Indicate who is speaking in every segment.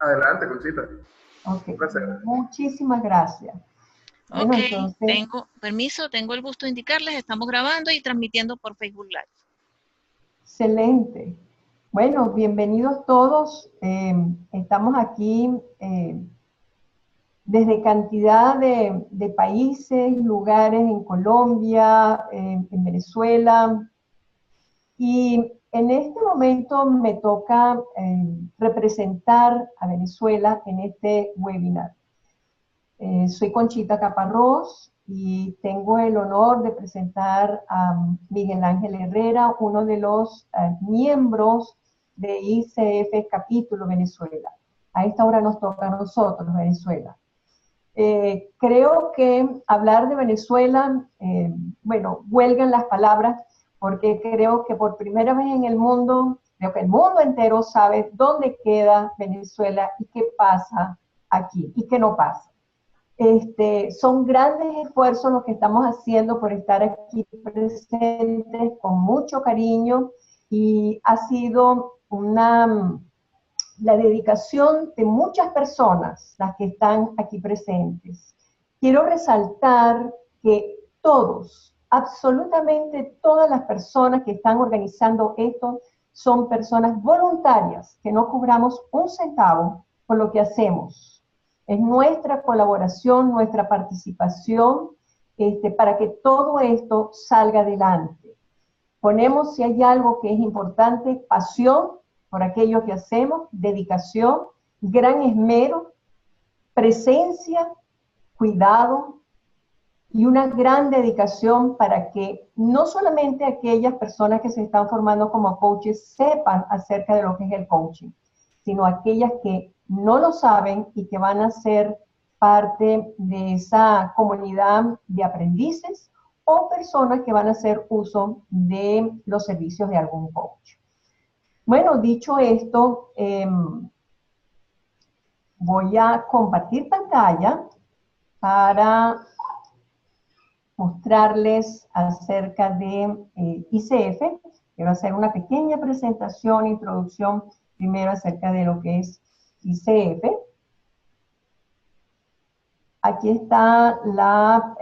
Speaker 1: Adelante, Conchita.
Speaker 2: Ok,
Speaker 1: Un placer.
Speaker 2: muchísimas gracias. Bueno,
Speaker 3: Ok,
Speaker 2: entonces,
Speaker 3: tengo permiso, tengo el gusto de indicarles, estamos grabando y transmitiendo por Facebook Live.
Speaker 2: excelente. Bueno, bienvenidos todos. Estamos aquí desde cantidad de países, lugares en Colombia, en Venezuela. Y en este momento me toca representar a Venezuela en este webinar. Soy Conchita Caparrós y tengo el honor de presentar a Miguel Ángel Herrera, uno de los miembros de ICF Capítulo Venezuela. A esta hora nos toca a nosotros, Venezuela. Creo que hablar de Venezuela, bueno, huelgan las palabras, porque creo que por primera vez en el mundo, creo que el mundo entero sabe dónde queda Venezuela y qué pasa aquí y qué no pasa. Son grandes esfuerzos los que estamos haciendo por estar aquí presentes con mucho cariño y ha sido la dedicación de muchas personas las que están aquí presentes. Quiero resaltar que todos, absolutamente todas las personas que están organizando esto son personas voluntarias, que no cobramos un centavo por lo que hacemos. Es nuestra colaboración, nuestra participación para que todo esto salga adelante. Ponemos, si hay algo que es importante, pasión por aquello que hacemos, dedicación, gran esmero, presencia, cuidado y una gran dedicación para que no solamente aquellas personas que se están formando como coaches sepan acerca de lo que es el coaching, sino aquellas que no lo saben y que van a ser parte de esa comunidad de aprendices o personas que van a hacer uso de los servicios de algún coach. Bueno, dicho esto, voy a compartir pantalla para mostrarles acerca de ICF. Quiero hacer una pequeña presentación, introducción primero acerca de lo que es ICF. Aquí está la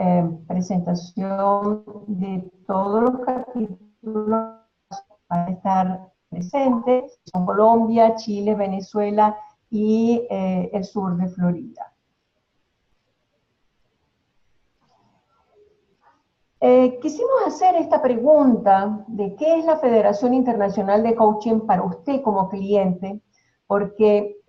Speaker 2: presentación de todos los capítulos para estar presentes. Son Colombia, Chile, Venezuela y el sur de Florida. Quisimos hacer esta pregunta de qué es la Federación Internacional de Coaching para usted como cliente, porque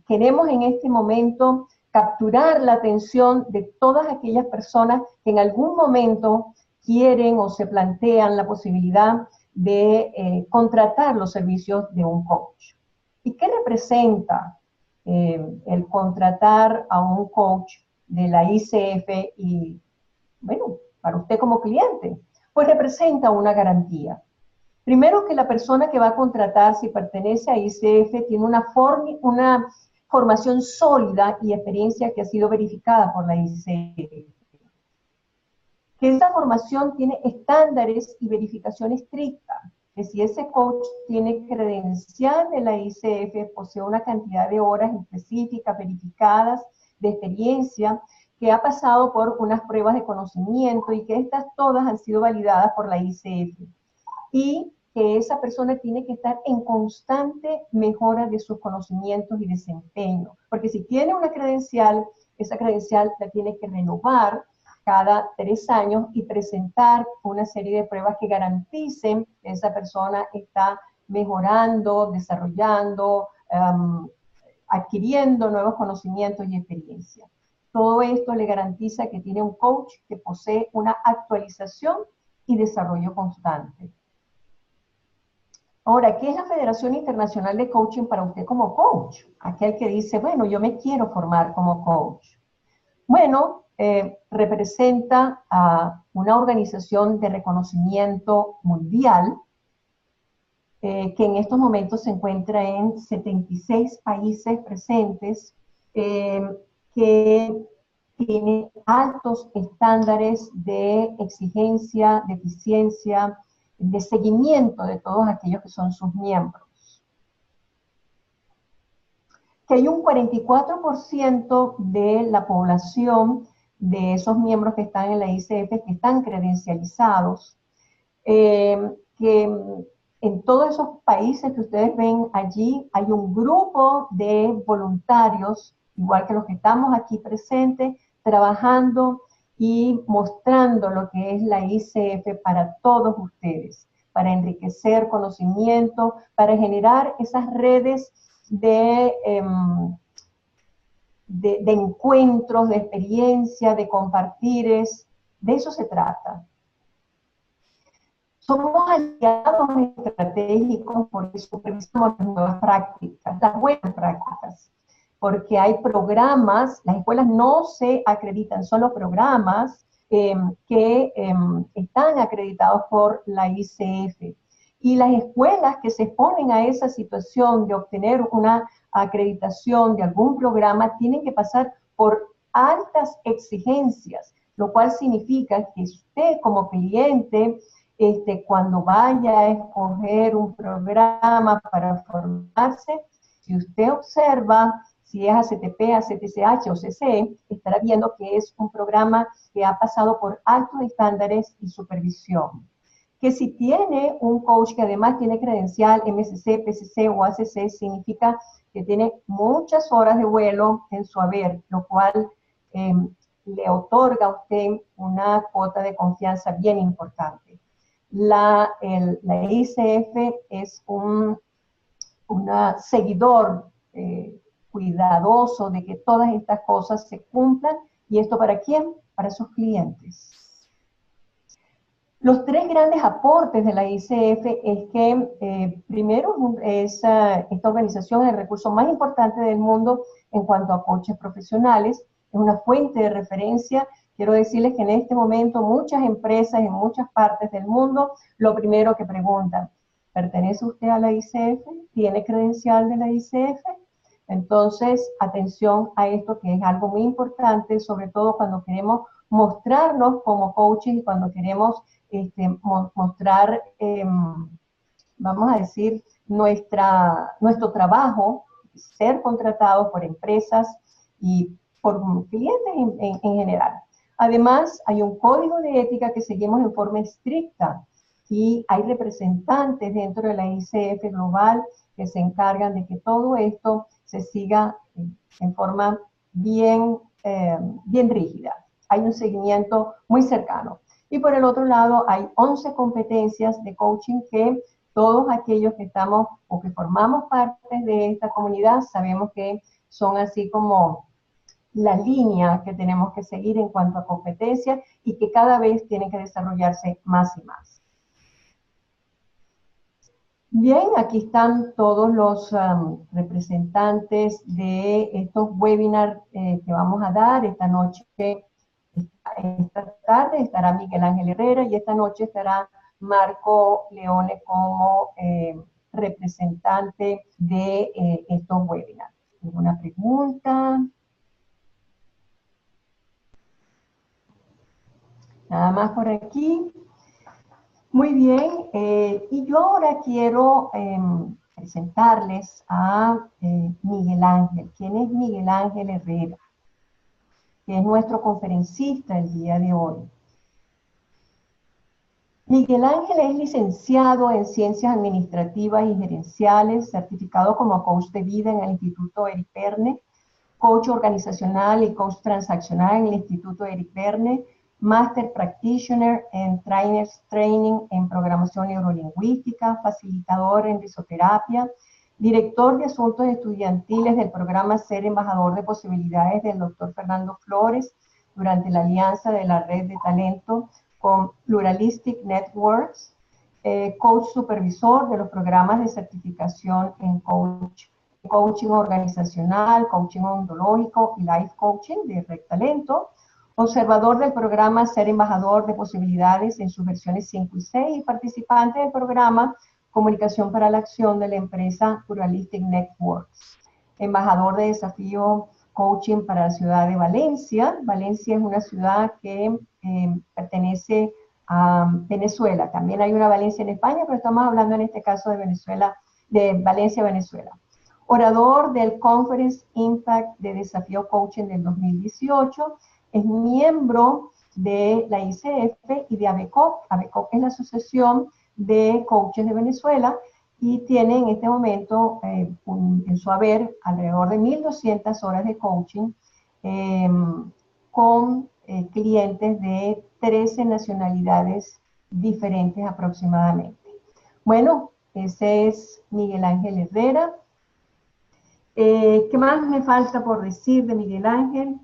Speaker 2: queremos en este momento capturar la atención de todas aquellas personas que en algún momento quieren o se plantean la posibilidad de contratar los servicios de un coach. ¿Y qué representa el contratar a un coach de la ICF y, bueno, para usted como cliente? Pues representa una garantía. Primero, que la persona que va a contratar, si pertenece a ICF, tiene una formación sólida y experiencia que ha sido verificada por la ICF. Que esa formación tiene estándares y verificación estricta. Que si ese coach tiene credencial de la ICF, posee una cantidad de horas específicas, verificadas, de experiencia, que ha pasado por unas pruebas de conocimiento y que estas todas han sido validadas por la ICF. Y que esa persona tiene que estar en constante mejora de sus conocimientos y desempeño. Porque si tiene una credencial, esa credencial la tiene que renovar cada 3 años y presentar una serie de pruebas que garanticen que esa persona está mejorando, desarrollando, adquiriendo nuevos conocimientos y experiencia. Todo esto le garantiza que tiene un coach que posee una actualización y desarrollo constante. Ahora, ¿qué es la Federación Internacional de Coaching para usted como coach? Aquel que dice, bueno, yo me quiero formar como coach. Bueno, representa a una organización de reconocimiento mundial que en estos momentos se encuentra en 76 países presentes, que tiene altos estándares de exigencia, de eficiencia, de seguimiento de todos aquellos que son sus miembros. que hay un 44% de la población de esos miembros que están en la ICF que están credencializados, que en todos esos países que ustedes ven allí hay un grupo de voluntarios, igual que los que estamos aquí presentes, trabajando y mostrando lo que es la ICF para todos ustedes, para enriquecer conocimiento, para generar esas redes de encuentros, de experiencia, de compartires. De eso se trata. Somos aliados estratégicos porque supervisamos las nuevas prácticas, las buenas prácticas, porque hay programas, las escuelas no se acreditan, son los programas que están acreditados por la ICF. Y las escuelas que se exponen a esa situación de obtener una acreditación de algún programa tienen que pasar por altas exigencias, lo cual significa que usted como cliente, cuando vaya a escoger un programa para formarse, si usted observa, si es ACTP, ACTCH o CCE, estará viendo que es un programa que ha pasado por altos estándares y supervisión. Que si tiene un coach que además tiene credencial MSC, PCC o ACC, significa que tiene muchas horas de vuelo en su haber, lo cual le otorga a usted una cuota de confianza bien importante. La ICF es un seguidor cuidadoso de que todas estas cosas se cumplan. ¿Y esto para quién? Para sus clientes. Los tres grandes aportes de la ICF es que, primero, esta organización es el recurso más importante del mundo en cuanto a coaches profesionales, es una fuente de referencia. Quiero decirles que en este momento muchas empresas en muchas partes del mundo, lo primero que preguntan, ¿pertenece usted a la ICF? ¿Tiene credencial de la ICF? Entonces, atención a esto que es algo muy importante, sobre todo cuando queremos mostrarnos como coaches y cuando queremos mostrar, vamos a decir, nuestro trabajo, ser contratados por empresas y por clientes en general. Además, hay un código de ética que seguimos en forma estricta y hay representantes dentro de la ICF Global que se encargan de que todo esto se siga en forma bien rígida. Hay un seguimiento muy cercano. Y por el otro lado, hay 11 competencias de coaching que todos aquellos que estamos o que formamos parte de esta comunidad sabemos que son así como la línea que tenemos que seguir en cuanto a competencias y que cada vez tienen que desarrollarse más y más. Bien, aquí están todos los representantes de estos webinars que vamos a dar. Esta noche, esta tarde estará Miguel Ángel Herrera y esta noche estará Marco Leone como representante de estos webinars. ¿Alguna pregunta? Nada más por aquí. Muy bien, y yo ahora quiero presentarles a Miguel Ángel. ¿Quién es Miguel Ángel Herrera? Que es nuestro conferencista el día de hoy. Miguel Ángel es licenciado en Ciencias Administrativas y Gerenciales, certificado como coach de vida en el Instituto Eric Berne, coach organizacional y coach transaccional en el Instituto Eric Berne, Master Practitioner en Trainers Training en Programación Neurolingüística, facilitador en risoterapia, director de Asuntos Estudiantiles del programa Ser Embajador de Posibilidades del Dr. Fernando Flores durante la alianza de la Red de Talento con Pluralistic Networks, coach supervisor de los programas de certificación en coaching organizacional, coaching ontológico y life coaching de Red Talento, observador del programa Ser Embajador de Posibilidades en sus versiones 5 y 6 y participante del programa Comunicación para la Acción de la empresa Pluralistic Networks. Embajador de Desafío Coaching para la ciudad de Valencia. Valencia es una ciudad que pertenece a Venezuela. También hay una Valencia en España, pero estamos hablando en este caso de Venezuela, de Valencia, Venezuela. orador del Conference Impact de Desafío Coaching del 2018, es miembro de la ICF y de ABECOC. ABECOC es la Asociación de Coaches de Venezuela y tiene en este momento en su haber alrededor de 1.200 horas de coaching con clientes de 13 nacionalidades diferentes aproximadamente. Bueno, ese es Miguel Ángel Herrera. ¿Qué más me falta por decir de Miguel Ángel?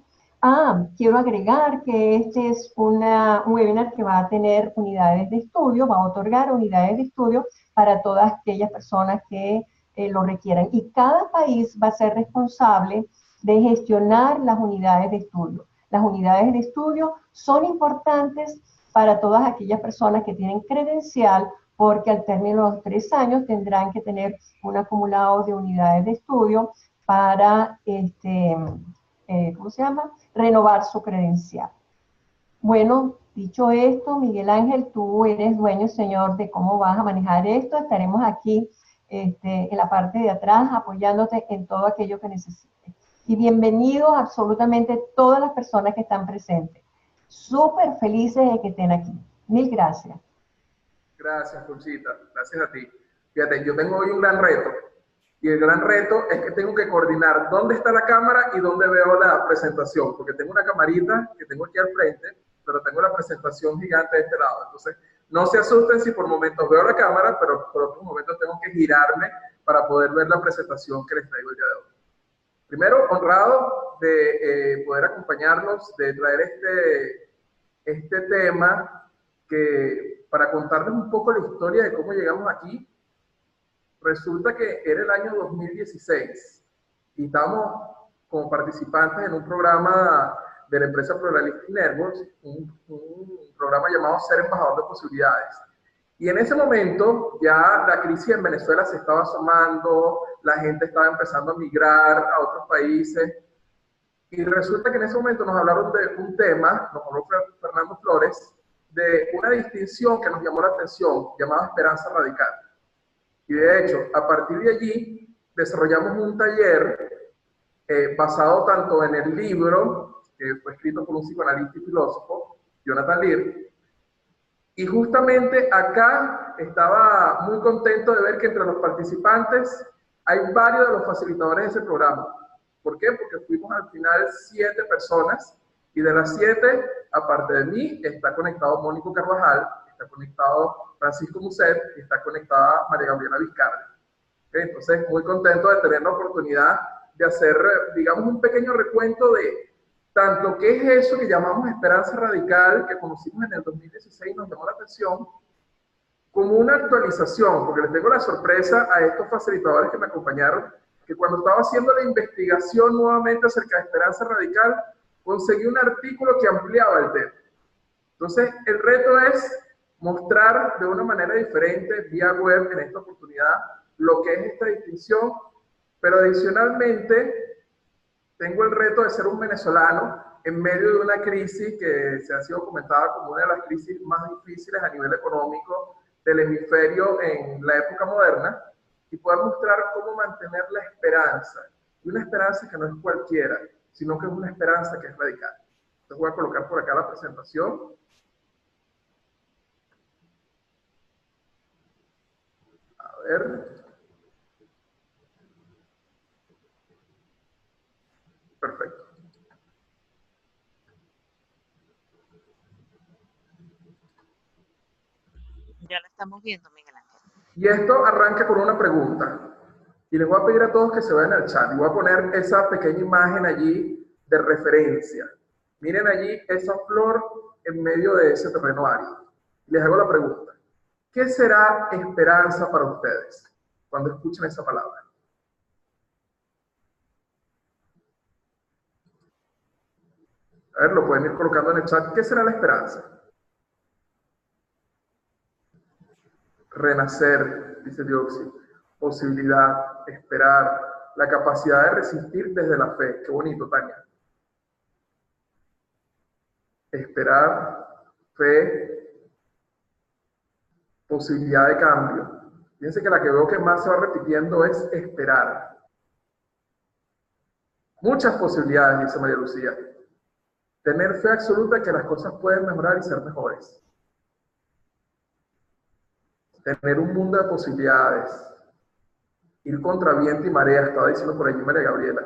Speaker 2: Quiero agregar que este es un webinar que va a tener unidades de estudio, va a otorgar unidades de estudio para todas aquellas personas que lo requieran. Y cada país va a ser responsable de gestionar las unidades de estudio. Las unidades de estudio son importantes para todas aquellas personas que tienen credencial, porque al término de los 3 años tendrán que tener un acumulado de unidades de estudio para, ¿cómo se llama?, renovar su credencial. Bueno, dicho esto, Miguel Ángel, tú eres dueño, señor, de cómo vas a manejar esto. Estaremos aquí en la parte de atrás apoyándote en todo aquello que necesites. Y bienvenidos absolutamente todas las personas que están presentes. Súper felices de que estén aquí. Mil gracias.
Speaker 1: Gracias, Conchita. Gracias a ti. Fíjate, yo tengo hoy un gran reto. Y el gran reto es que tengo que coordinar dónde está la cámara y dónde veo la presentación. Porque tengo una camarita que tengo aquí al frente, pero tengo la presentación gigante de este lado. Entonces, no se asusten si por momentos veo la cámara, pero por otros momentos tengo que girarme para poder ver la presentación que les traigo el día de hoy. Primero, honrado de poder acompañarlos, de traer este tema para contarles un poco la historia de cómo llegamos aquí. Resulta que era el año 2016 y estábamos como participantes en un programa de la empresa Pluralistic Networks, un programa llamado Ser Embajador de Posibilidades. Y en ese momento ya la crisis en Venezuela se estaba asomando, la gente estaba empezando a migrar a otros países. Y resulta que en ese momento nos hablaron de un tema, nos habló Fernando Flores, de una distinción que nos llamó la atención, llamada Esperanza Radical. Y de hecho, a partir de allí, desarrollamos un taller basado tanto en el libro, que fue escrito por un psicoanalista y filósofo, Jonathan Lear, y justamente acá estaba muy contento de ver que entre los participantes hay varios de los facilitadores de ese programa. ¿Por qué? Porque fuimos al final 7 personas, y de las 7, aparte de mí, está conectado Mónico Carvajal, está conectado Francisco Muset y está conectada María Gabriela Vizcarra. ¿Okay? Entonces, muy contento de tener la oportunidad de hacer, digamos, un pequeño recuento de tanto qué es eso que llamamos esperanza radical, que conocimos en el 2016 y nos llamó la atención, como una actualización, porque les tengo la sorpresa a estos facilitadores que me acompañaron, que cuando estaba haciendo la investigación nuevamente acerca de esperanza radical, conseguí un artículo que ampliaba el tema. Entonces, el reto es mostrar de una manera diferente, vía web en esta oportunidad, lo que es esta distinción, pero adicionalmente tengo el reto de ser un venezolano en medio de una crisis que se ha sido comentada como una de las crisis más difíciles a nivel económico del hemisferio en la época moderna, y poder mostrar cómo mantener la esperanza, y una esperanza que no es cualquiera, sino que es una esperanza que es radical. Entonces voy a colocar por acá la presentación. A ver. Perfecto.
Speaker 3: Ya la estamos viendo, Miguel Ángel.
Speaker 1: Y esto arranca con una pregunta. Y les voy a pedir a todos que se vayan al chat. Y voy a poner esa pequeña imagen allí de referencia. Miren allí esa flor en medio de ese terreno árido. Y les hago la pregunta. ¿Qué será esperanza para ustedes cuando escuchen esa palabra? A ver, lo pueden ir colocando en el chat. ¿Qué será la esperanza? Renacer, dice Dioxi. Posibilidad, esperar, la capacidad de resistir desde la fe. Qué bonito, Tania. Esperar, fe, posibilidad de cambio. Fíjense que la que veo que más se va repitiendo es esperar. Muchas posibilidades, dice María Lucía. Tener fe absoluta que las cosas pueden mejorar y ser mejores. Tener un mundo de posibilidades. Ir contra viento y marea, estaba diciendo por allí María Gabriela.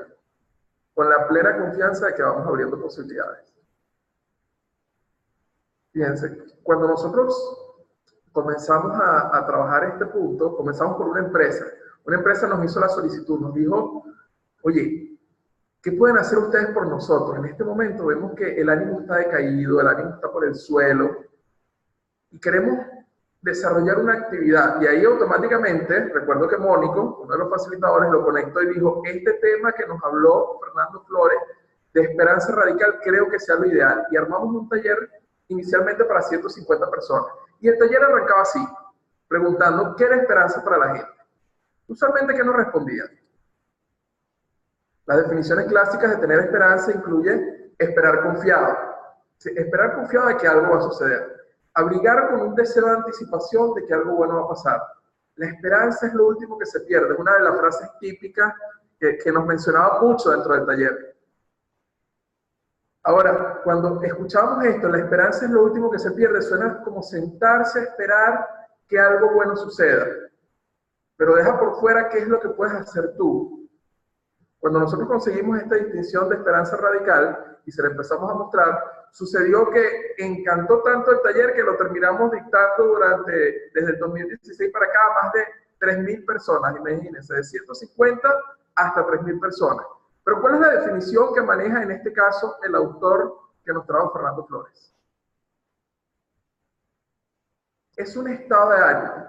Speaker 1: Con la plena confianza de que vamos abriendo posibilidades. Fíjense, cuando nosotros comenzamos a trabajar este punto, comenzamos por una empresa. Una empresa nos hizo la solicitud, nos dijo, oye, ¿qué pueden hacer ustedes por nosotros? En este momento vemos que el ánimo está decaído, el ánimo está por el suelo, y queremos desarrollar una actividad. Y ahí automáticamente, recuerdo que Mónico, uno de los facilitadores, lo conectó y dijo, este tema que nos habló Fernando Flores, de esperanza radical, creo que sea lo ideal. Y armamos un taller inicialmente para 150 personas. Y el taller arrancaba así, preguntando, ¿qué era esperanza para la gente? Usualmente, ¿qué nos respondían? Las definiciones clásicas de tener esperanza incluye esperar confiado. Esperar confiado de que algo va a suceder. Abrigar con un deseo de anticipación de que algo bueno va a pasar. La esperanza es lo último que se pierde. Es una de las frases típicas que nos mencionaba mucho dentro del taller. Ahora, cuando escuchamos esto, la esperanza es lo último que se pierde, suena como sentarse a esperar que algo bueno suceda. Pero deja por fuera qué es lo que puedes hacer tú. Cuando nosotros conseguimos esta distinción de esperanza radical y se la empezamos a mostrar, sucedió que encantó tanto el taller que lo terminamos dictando desde el 2016 para acá, más de 3.000 personas, imagínense, de 150 hasta 3.000 personas. Pero ¿cuál es la definición que maneja en este caso el autor que nos trajo Fernando Flores? Es un estado de ánimo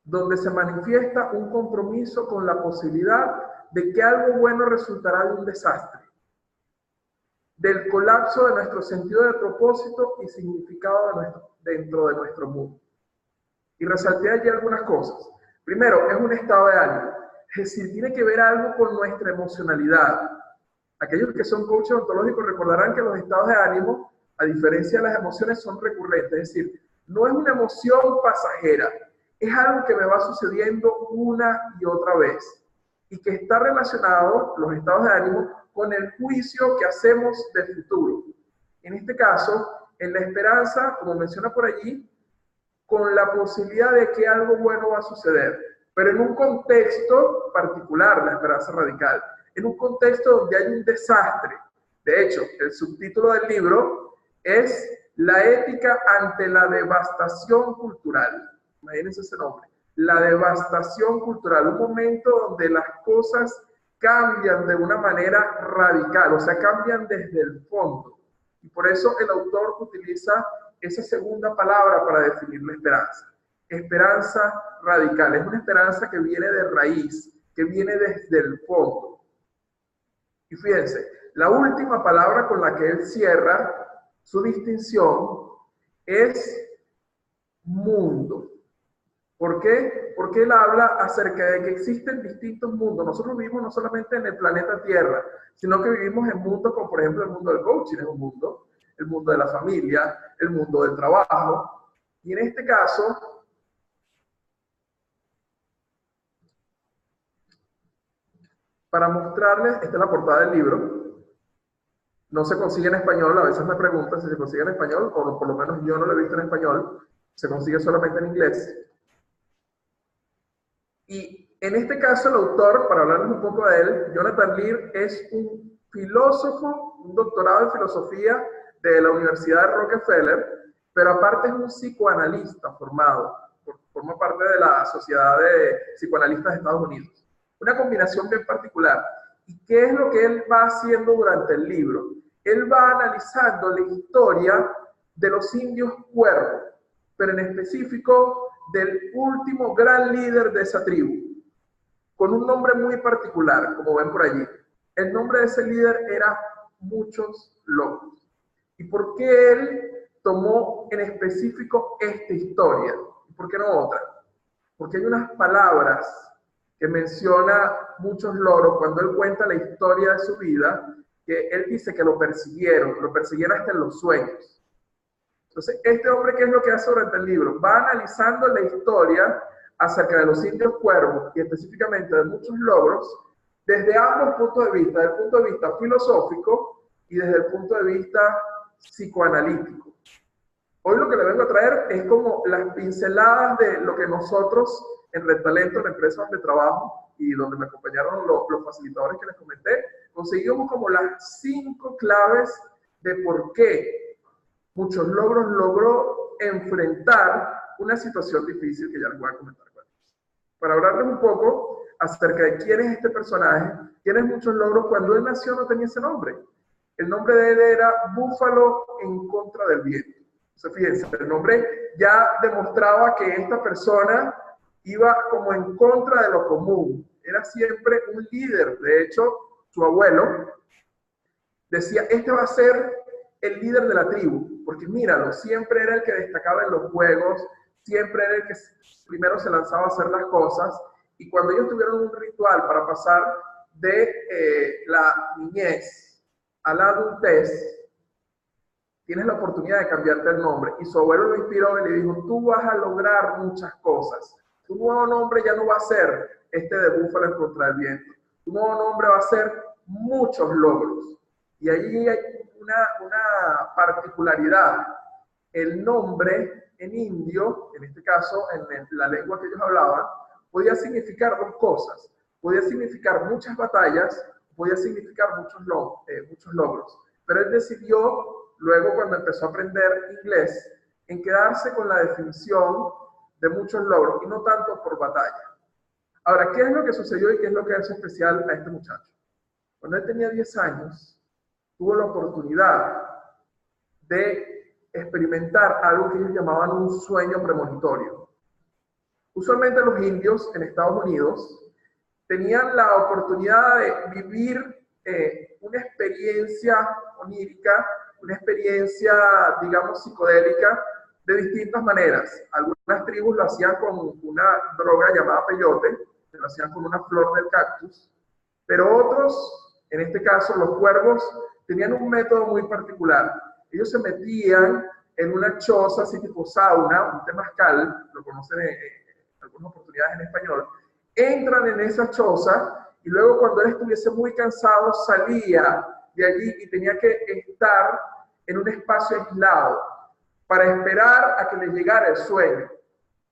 Speaker 1: donde se manifiesta un compromiso con la posibilidad de que algo bueno resultará de un desastre, del colapso de nuestro sentido de propósito y significado dentro de nuestro mundo. Y resalté allí algunas cosas. Primero, es un estado de ánimo. Es decir, tiene que ver algo con nuestra emocionalidad. Aquellos que son coaches ontológicos recordarán que los estados de ánimo, a diferencia de las emociones, son recurrentes. Es decir, no es una emoción pasajera. Es algo que me va sucediendo una y otra vez. Y que está relacionado, los estados de ánimo, con el juicio que hacemos del futuro. En este caso, en la esperanza, como menciona por allí, con la posibilidad de que algo bueno va a suceder, pero en un contexto particular, la esperanza radical, en un contexto donde hay un desastre. De hecho, el subtítulo del libro es La ética ante la devastación cultural. Imagínense ese nombre. La devastación cultural, un momento donde las cosas cambian de una manera radical, o sea, cambian desde el fondo. Y por eso el autor utiliza esa segunda palabra para definir la esperanza. Esperanza radical, es una esperanza que viene de raíz, que viene desde el fondo. Y fíjense, la última palabra con la que él cierra su distinción es mundo. ¿Por qué? Porque él habla acerca de que existen distintos mundos. Nosotros vivimos no solamente en el planeta Tierra, sino que vivimos en mundos como por ejemplo el mundo del coaching es un mundo, el mundo de la familia, el mundo del trabajo. Y en este caso, para mostrarles, esta es la portada del libro. No se consigue en español, a veces me preguntan si se consigue en español, o por lo menos yo no lo he visto en español, se consigue solamente en inglés. Y en este caso el autor, para hablarles un poco de él, Jonathan Lear es un filósofo, un doctorado en filosofía de la Universidad de Rockefeller, pero aparte es un psicoanalista formado, forma parte de la Sociedad de Psicoanalistas de Estados Unidos. Una combinación bien particular. ¿Y qué es lo que él va haciendo durante el libro? Él va analizando la historia de los indios cuervos, pero en específico del último gran líder de esa tribu, con un nombre muy particular, como ven por allí. El nombre de ese líder era Muchos Lobos. ¿Y por qué él tomó en específico esta historia? ¿Y por qué no otra? Porque hay unas palabras que menciona Muchos Loros cuando él cuenta la historia de su vida, que él dice que lo persiguieron hasta en los sueños. Entonces, este hombre, ¿qué es lo que hace durante el libro? Va analizando la historia acerca de los indios cuervos y específicamente de Muchos Logros desde ambos puntos de vista, desde el punto de vista filosófico y desde el punto de vista psicoanalítico. Hoy lo que le vengo a traer es como las pinceladas de lo que nosotros en Red Talento, la empresa donde trabajo y donde me acompañaron los facilitadores que les comenté, conseguimos como las 5 claves de por qué Muchos Logros logró enfrentar una situación difícil que ya les voy a comentar. Para hablarles un poco acerca de quién es este personaje, quién es Muchos Logros. Cuando él nació no tenía ese nombre. El nombre de él era Búfalo en contra del viento. Entonces, fíjense, el nombre ya demostraba que esta persona iba como en contra de lo común. Era siempre un líder. De hecho, su abuelo decía, este va a ser el líder de la tribu, porque míralo, siempre era el que destacaba en los juegos, siempre era el que primero se lanzaba a hacer las cosas, y cuando ellos tuvieron un ritual para pasar de la niñez a la adultez, tienes la oportunidad de cambiarte el nombre. Y su abuelo lo inspiró y le dijo, tú vas a lograr muchas cosas. Tu nuevo nombre ya no va a ser este de Búfalo en contra del viento. Tu nuevo nombre va a ser Muchos Logros. Y ahí hay una particularidad. El nombre en indio, en este caso en la lengua que ellos hablaban, podía significar 2 cosas. Podía significar muchas batallas, podía significar muchos logros. Pero él decidió, luego cuando empezó a aprender inglés, en quedarse con la definición de muchos logros y no tanto por batalla. Ahora, ¿qué es lo que sucedió y qué es lo que hace especial a este muchacho? Cuando él tenía 10 años, tuvo la oportunidad de experimentar algo que ellos llamaban un sueño premonitorio. Usualmente los indios en Estados Unidos tenían la oportunidad de vivir una experiencia onírica, una experiencia, digamos, psicodélica, de distintas maneras. Algunas tribus lo hacían con una droga llamada peyote, lo hacían con una flor del cactus, pero otros, en este caso los cuervos, tenían un método muy particular. Ellos se metían en una choza, así tipo sauna, un temazcal, lo conocen en algunas oportunidades en español, entran en esa choza y luego cuando él estuviese muy cansado salía de allí y tenía que estar en un espacio aislado para esperar a que le llegara el sueño.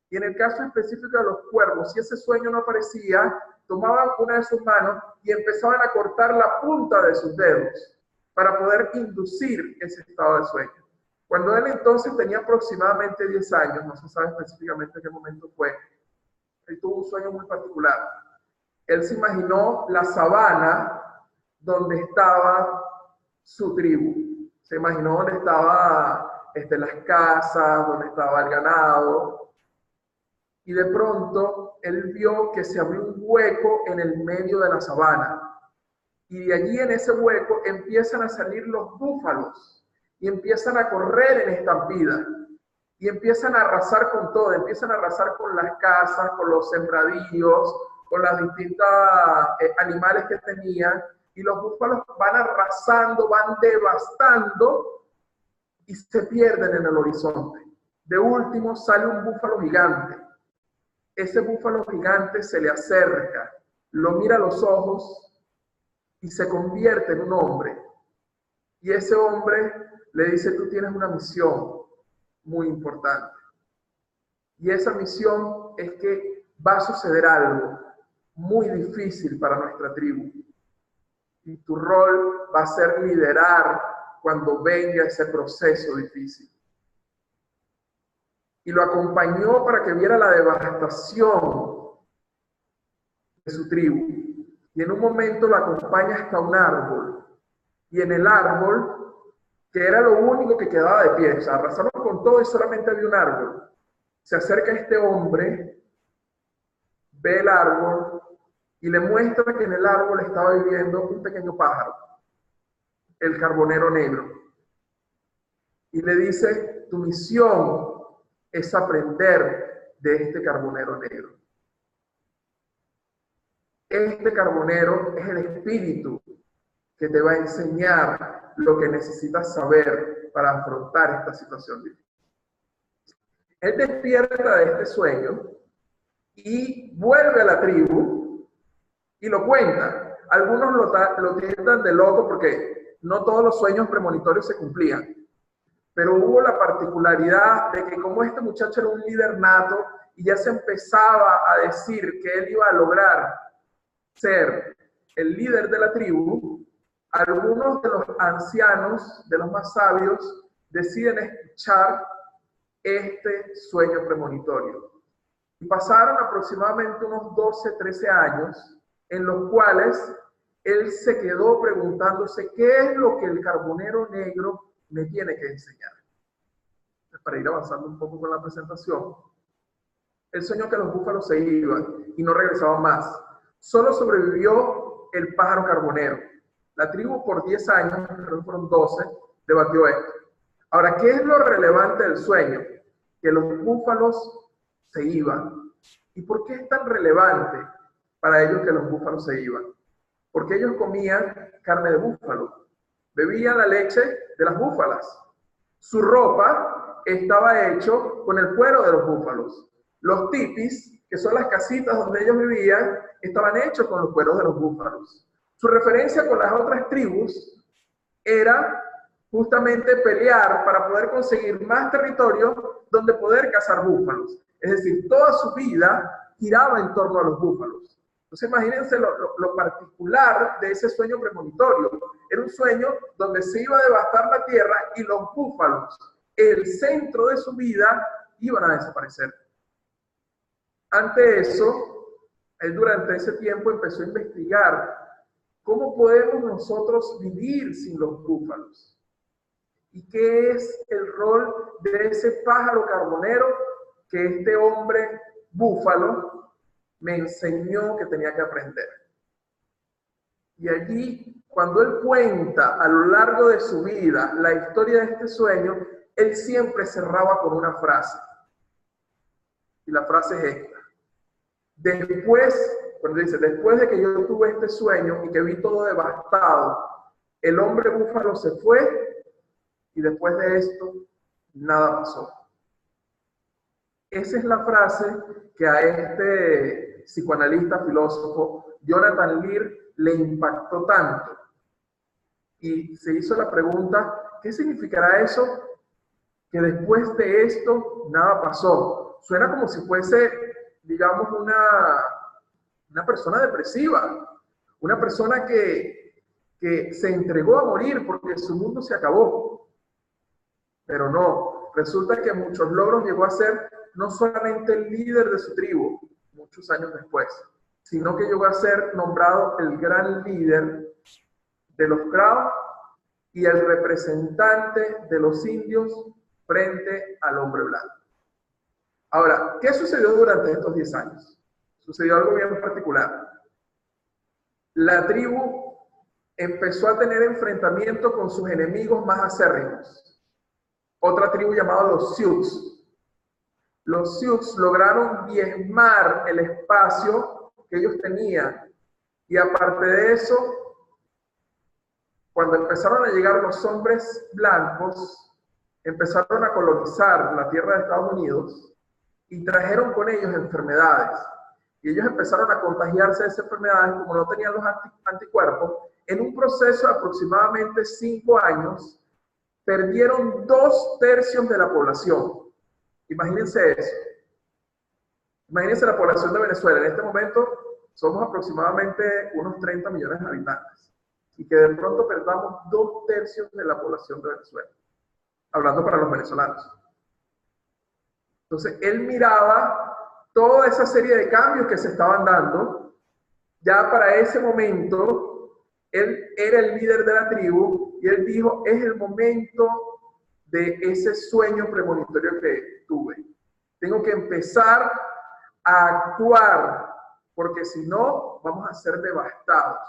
Speaker 1: Y en el caso específico de los cuervos, si ese sueño no aparecía, tomaban una de sus manos y empezaban a cortar la punta de sus dedos para poder inducir ese estado de sueño. Cuando él entonces tenía aproximadamente 10 años, no se sabe específicamente en qué momento fue, él tuvo un sueño muy particular. Él se imaginó la sabana donde estaba su tribu. Se imaginó donde estaban las casas, donde estaba el ganado. Y de pronto él vio que se abrió un hueco en el medio de la sabana. Y de allí en ese hueco empiezan a salir los búfalos y empiezan a correr en estampida. Y empiezan a arrasar con todo, empiezan a arrasar con las casas, con los sembradíos, con las distintas animales que tenían. Y los búfalos van arrasando, van devastando y se pierden en el horizonte. De último sale un búfalo gigante. Ese búfalo gigante se le acerca, lo mira a los ojos y se convierte en un hombre. Y ese hombre le dice, tú tienes una misión muy importante. Y esa misión es que va a suceder algo muy difícil para nuestra tribu. Y tu rol va a ser liderar cuando venga ese proceso difícil. Y lo acompañó para que viera la devastación de su tribu. Y en un momento lo acompaña hasta un árbol. Y en el árbol, que era lo único que quedaba de pie, o sea, arrasaron con todo y solamente había un árbol. Se acerca este hombre, ve el árbol y le muestra que en el árbol estaba viviendo un pequeño pájaro, el carbonero negro. Y le dice, tu misión es aprender de este carbonero negro. Este carbonero es el espíritu que te va a enseñar lo que necesitas saber para afrontar esta situación difícil. Él despierta de este sueño y vuelve a la tribu y lo cuenta. Algunos lo tildan de loco porque no todos los sueños premonitorios se cumplían. Pero hubo la particularidad de que como este muchacho era un líder nato y ya se empezaba a decir que él iba a lograr ser el líder de la tribu, algunos de los ancianos, de los más sabios, deciden escuchar este sueño premonitorio. Y pasaron aproximadamente unos 12, 13 años en los cuales él se quedó preguntándose qué es lo que el carbonero negro me tiene que enseñar. Para ir avanzando un poco con la presentación, él soñó que los búfalos se iban y no regresaban más. Solo sobrevivió el pájaro carbonero. La tribu por 10 años, creo que fueron 12, debatió esto. Ahora, ¿qué es lo relevante del sueño? Que los búfalos se iban. ¿Y por qué es tan relevante para ellos que los búfalos se iban? Porque ellos comían carne de búfalo, bebían la leche de las búfalas. Su ropa estaba hecho con el cuero de los búfalos. Los tipis, que son las casitas donde ellos vivían, estaban hechos con los cueros de los búfalos. Su referencia con las otras tribus era justamente pelear para poder conseguir más territorio donde poder cazar búfalos. Es decir, toda su vida giraba en torno a los búfalos. Entonces imagínense lo particular de ese sueño premonitorio. Era un sueño donde se iba a devastar la tierra y los búfalos, el centro de su vida, iban a desaparecer. Ante eso, él durante ese tiempo empezó a investigar cómo podemos nosotros vivir sin los búfalos. ¿Y qué es el rol de ese pájaro carbonero que este hombre búfalo me enseñó que tenía que aprender? Y allí, cuando él cuenta a lo largo de su vida la historia de este sueño, él siempre cerraba con una frase. Y la frase es esta. Cuando dice, después de que yo tuve este sueño y que vi todo devastado, el hombre búfalo se fue y después de esto, nada pasó. Esa es la frase que a este psicoanalista, filósofo, Jonathan Lear, le impactó tanto. Y se hizo la pregunta, ¿qué significará eso? Que después de esto, nada pasó. Suena como si fuese, digamos, una persona depresiva, una persona que se entregó a morir porque su mundo se acabó. Pero no, resulta que muchos logros llegó a ser no solamente el líder de su tribu, muchos años después, sino que llegó a ser nombrado el gran líder de los Crow y el representante de los indios frente al hombre blanco. Ahora, ¿qué sucedió durante estos 10 años? Sucedió algo bien particular. La tribu empezó a tener enfrentamiento con sus enemigos más acérrimos. Otra tribu llamada los Sioux. Los Sioux lograron diezmar el espacio que ellos tenían. Y aparte de eso, cuando empezaron a llegar los hombres blancos, empezaron a colonizar la tierra de Estados Unidos y trajeron con ellos enfermedades. Y ellos empezaron a contagiarse de esas enfermedades, como no tenían los anticuerpos. En un proceso de aproximadamente 5 años, perdieron 2/3 de la población. Imagínense eso. Imagínense la población de Venezuela. En este momento somos aproximadamente unos 30 millones de habitantes. Y que de pronto perdamos 2/3 de la población de Venezuela. Hablando para los venezolanos. Entonces, él miraba toda esa serie de cambios que se estaban dando. Ya para ese momento, él era el líder de la tribu y él dijo, es el momento de ese sueño premonitorio que tuve. Tengo que empezar a actuar, porque si no, vamos a ser devastados.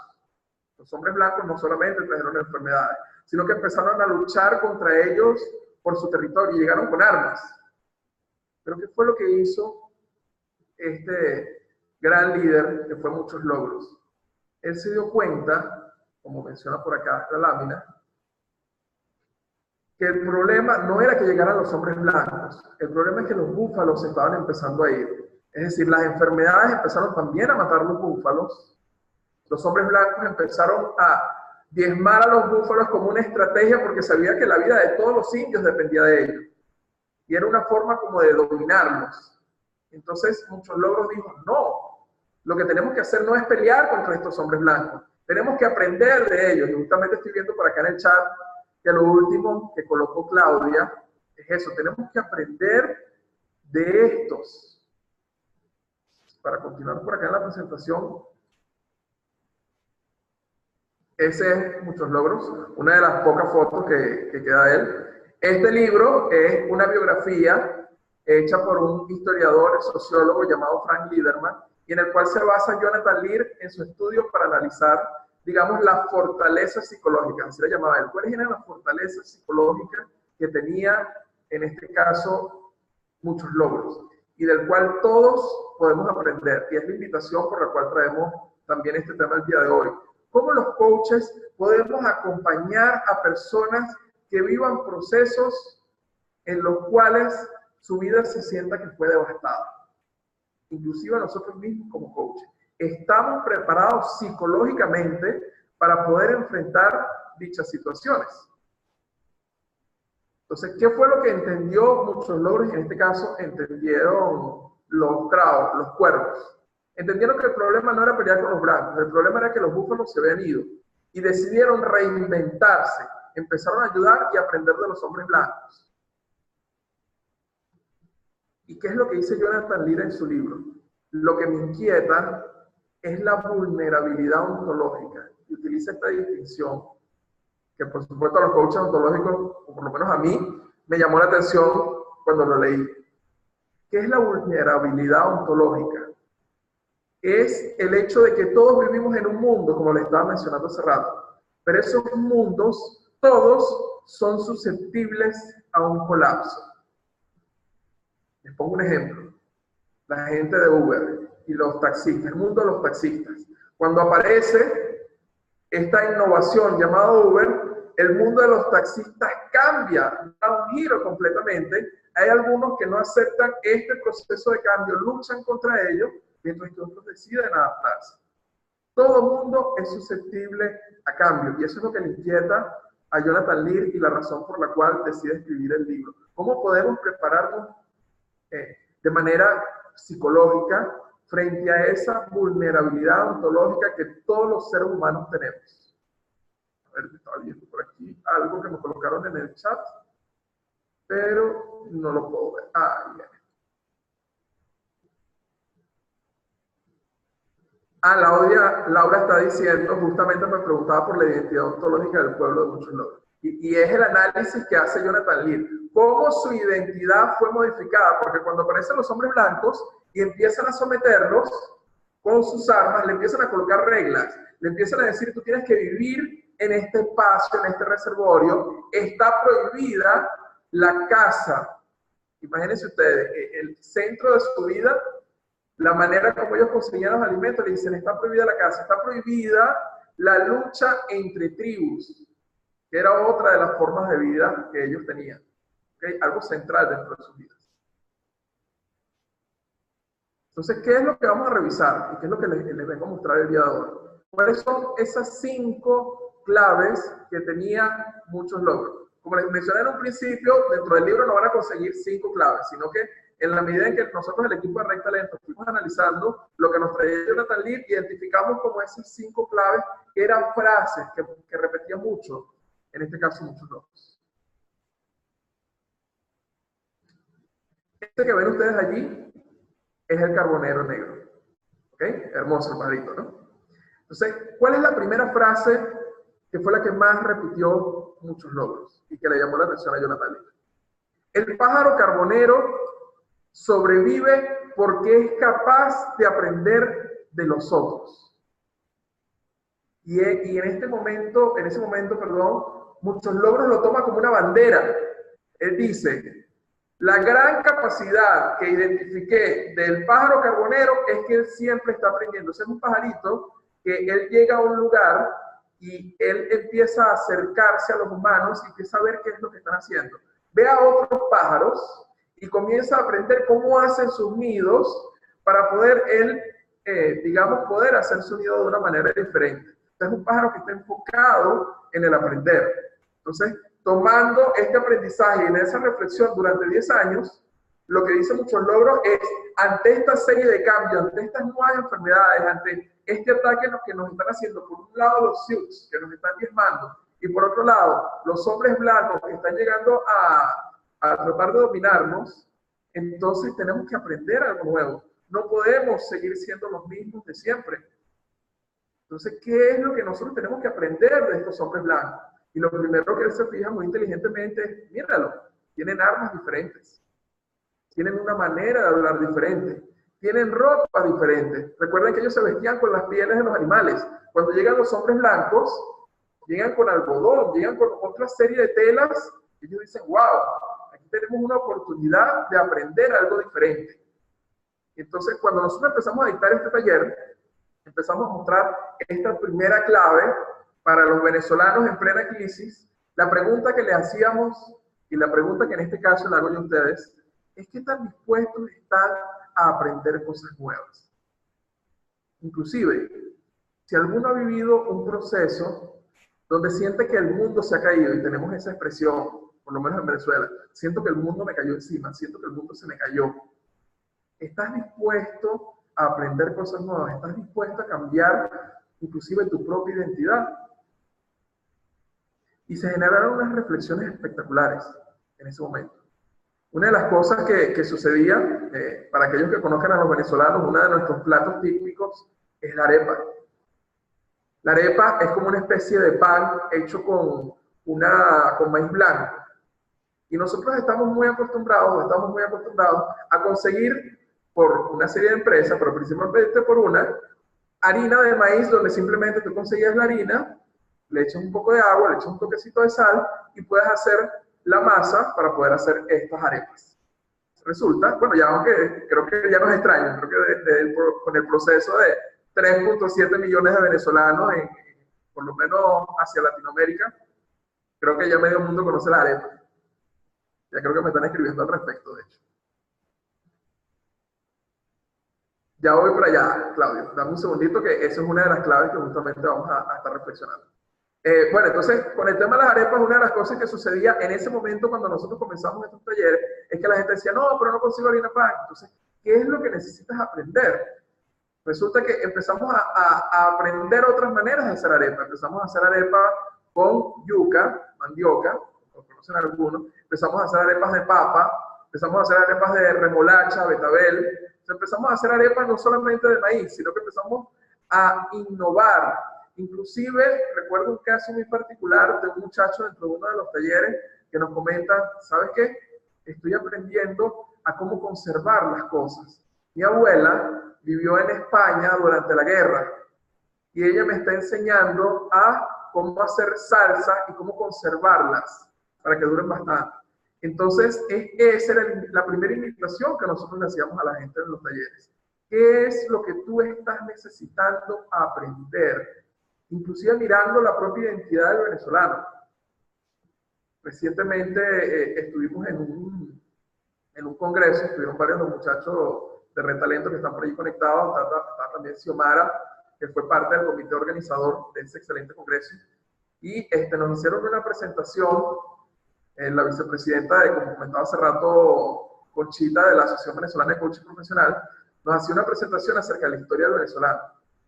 Speaker 1: Los hombres blancos no solamente trajeron enfermedades, sino que empezaron a luchar contra ellos por su territorio y llegaron con armas. Pero ¿qué fue lo que hizo este gran líder que fue muchos logros? Él se dio cuenta, como menciona por acá la lámina, que el problema no era que llegaran los hombres blancos, el problema es que los búfalos estaban empezando a ir. Es decir, las enfermedades empezaron también a matar los búfalos Los hombres blancos empezaron a diezmar a los búfalos como una estrategia porque sabía que la vida de todos los indios dependía de ellos. Y era una forma como de dominarlos. Entonces, Muchos Logros dijo, no, lo que tenemos que hacer no es pelear contra estos hombres blancos, tenemos que aprender de ellos. Y justamente estoy viendo por acá en el chat que lo último que colocó Claudia es eso, tenemos que aprender de estos. Para continuar por acá en la presentación, ese es Muchos Logros, una de las pocas fotos que queda de él. Este libro es una biografía hecha por un historiador, sociólogo llamado Frank Liederman, y en el cual se basa Jonathan Lear en su estudio para analizar, digamos, las fortalezas psicológicas, así le llamaba él. ¿Cuáles eran las fortalezas psicológicas que tenía, en este caso, Muchos Logros? Y del cual todos podemos aprender, y es la invitación por la cual traemos también este tema el día de hoy. ¿Cómo los coaches podemos acompañar a personas que vivan procesos en los cuales su vida se sienta que fue devastada? Inclusive nosotros mismos como coaches. ¿Estamos preparados psicológicamente para poder enfrentar dichas situaciones? Entonces, ¿qué fue lo que entendió Muchos Logros? Y en este caso entendieron los Kraus, los cuervos. Entendieron que el problema no era pelear con los blancos, el problema era que los búfalos se habían ido y decidieron reinventarse, empezaron a ayudar y aprender de los hombres blancos. ¿Y qué es lo que dice Jonathan Lear en su libro? Lo que me inquieta es la vulnerabilidad ontológica. Y utiliza esta distinción, que por supuesto a los coaches ontológicos, o por lo menos a mí, me llamó la atención cuando lo leí. ¿Qué es la vulnerabilidad ontológica? Es el hecho de que todos vivimos en un mundo, como le estaba mencionando hace rato, pero esos mundos, todos son susceptibles a un colapso. Les pongo un ejemplo. La gente de Uber y los taxistas, el mundo de los taxistas. Cuando aparece esta innovación llamada Uber, el mundo de los taxistas cambia, da un giro completamente. Hay algunos que no aceptan este proceso de cambio, luchan contra ello, mientras que otros deciden adaptarse. Todo mundo es susceptible a cambio, y eso es lo que le inquieta a Jonathan Lear y la razón por la cual decide escribir el libro. ¿Cómo podemos prepararnos de manera psicológica frente a esa vulnerabilidad ontológica que todos los seres humanos tenemos? A ver, estaba viendo por aquí algo que me colocaron en el chat, pero no lo puedo ver. Ah, bien. Laura está diciendo, justamente me preguntaba por la identidad ontológica del pueblo de Muchos Logros. Y es el análisis que hace Jonathan Lear. Cómo su identidad fue modificada, porque cuando aparecen los hombres blancos y empiezan a someterlos con sus armas, le empiezan a colocar reglas, le empiezan a decir, tú tienes que vivir en este espacio, en este reservorio, está prohibida la caza. Imagínense ustedes, el centro de su vida, la manera como ellos conseguían los alimentos, le dicen, está prohibida la caza, está prohibida la lucha entre tribus, que era otra de las formas de vida que ellos tenían. ¿Okay? Algo central dentro de sus vidas. Entonces, ¿qué es lo que vamos a revisar? ¿Y qué es lo que les vengo a mostrar el día de hoy? ¿Cuáles son esas 5 claves que tenía Muchos Logros? Como les mencioné en un principio, dentro del libro no van a conseguir 5 claves, sino que en la medida en que nosotros, el equipo de Recta Lento, fuimos analizando lo que nos traía Jonathan Lear, identificamos como esas 5 claves que eran frases que repetía mucho, en este caso Muchos Logros. Este que ven ustedes allí es el carbonero negro. ¿Ok? Hermoso el pajarito, ¿no? Entonces, ¿cuál es la primera frase que fue la que más repitió Muchos Logros y que le llamó la atención a Jonathan Lear? El pájaro carbonero sobrevive porque es capaz de aprender de los otros. Y en ese momento, Muchos Logros lo toma como una bandera. Él dice, la gran capacidad que identifiqué del pájaro carbonero es que él siempre está aprendiendo. Ese es un pajarito que él llega a un lugar y él empieza a acercarse a los humanos y empieza a ver qué es lo que están haciendo. Ve a otros pájaros y comienza a aprender cómo hacen sus nidos para poder él digamos, poder hacer su nido de una manera diferente. Es un pájaro que está enfocado en el aprender. Entonces, tomando este aprendizaje y en esa reflexión durante 10 años, lo que dice muchos logros es, ante esta serie de cambios, ante estas nuevas enfermedades, ante este ataque que nos están haciendo, por un lado los Sioux, que nos están diezmando, y por otro lado, los hombres blancos que están llegando a tratar de dominarnos, entonces tenemos que aprender algo nuevo. No podemos seguir siendo los mismos de siempre. Entonces, ¿qué es lo que nosotros tenemos que aprender de estos hombres blancos? Y lo primero que él se fija muy inteligentemente es, míralo, tienen armas diferentes, tienen una manera de hablar diferente, tienen ropa diferente. Recuerden que ellos se vestían con las pieles de los animales. Cuando llegan los hombres blancos, llegan con algodón, llegan con otra serie de telas, y ellos dicen, wow, aquí tenemos una oportunidad de aprender algo diferente. Entonces, cuando nosotros empezamos a dictar este taller, empezamos a mostrar esta primera clave para los venezolanos en plena crisis. La pregunta que le hacíamos, y la pregunta que en este caso le hago yo a ustedes, es ¿qué tan dispuestos están a aprender cosas nuevas? Inclusive, si alguno ha vivido un proceso donde siente que el mundo se ha caído, y tenemos esa expresión, por lo menos en Venezuela, siento que el mundo me cayó encima, siento que el mundo se me cayó. ¿Estás dispuesto a aprender cosas nuevas? ¿Estás dispuesto a cambiar inclusive tu propia identidad? Y se generaron unas reflexiones espectaculares en ese momento. Una de las cosas que sucedía, para aquellos que conozcan a los venezolanos, uno de nuestros platos típicos es la arepa. La arepa es como una especie de pan hecho con maíz blanco. Y nosotros estamos muy acostumbrados a conseguir por una serie de empresas, pero principalmente por una, harina de maíz donde simplemente tú conseguías la harina, le echas un poco de agua, le echas un toquecito de sal y puedes hacer la masa para poder hacer estas arepas. Resulta, bueno, ya aunque creo que ya nos extrañan, creo que con el proceso de 3.7 millones de venezolanos, por lo menos hacia Latinoamérica, creo que ya medio mundo conoce la arepa. Ya creo que me están escribiendo al respecto, de hecho. Ya voy para allá, Claudio. Dame un segundito que esa es una de las claves que justamente vamos a estar reflexionando. Bueno, entonces, con el tema de las arepas, una de las cosas que sucedía en ese momento cuando nosotros comenzamos estos talleres es que la gente decía, no, pero no consigo harina pan. Entonces, ¿qué es lo que necesitas aprender? Resulta que empezamos a aprender otras maneras de hacer arepa. Empezamos a hacer arepa con yuca, mandioca, como conocen algunos. Empezamos a hacer arepas de papa, empezamos a hacer arepas de remolacha, betabel. Empezamos a hacer arepas no solamente de maíz, sino que empezamos a innovar. Inclusive, recuerdo un caso muy particular de un muchacho dentro de uno de los talleres que nos comenta, ¿sabes qué? Estoy aprendiendo a cómo conservar las cosas. Mi abuela vivió en España durante la guerra y ella me está enseñando a cómo hacer salsa y cómo conservarlas para que duren bastante. Entonces, esa era la primera invitación que nosotros le hacíamos a la gente en los talleres. ¿Qué es lo que tú estás necesitando aprender? Inclusive mirando la propia identidad del venezolano. Recientemente estuvimos en un congreso, estuvieron varios de los muchachos de Red Talento que están por ahí conectados, está también Xiomara, que fue parte del comité organizador de ese excelente congreso, y nos hicieron una presentación, la vicepresidenta, como comentaba hace rato, Conchita, de la Asociación Venezolana de Coaching Profesional, nos hacía una presentación acerca de la historia del venezolano.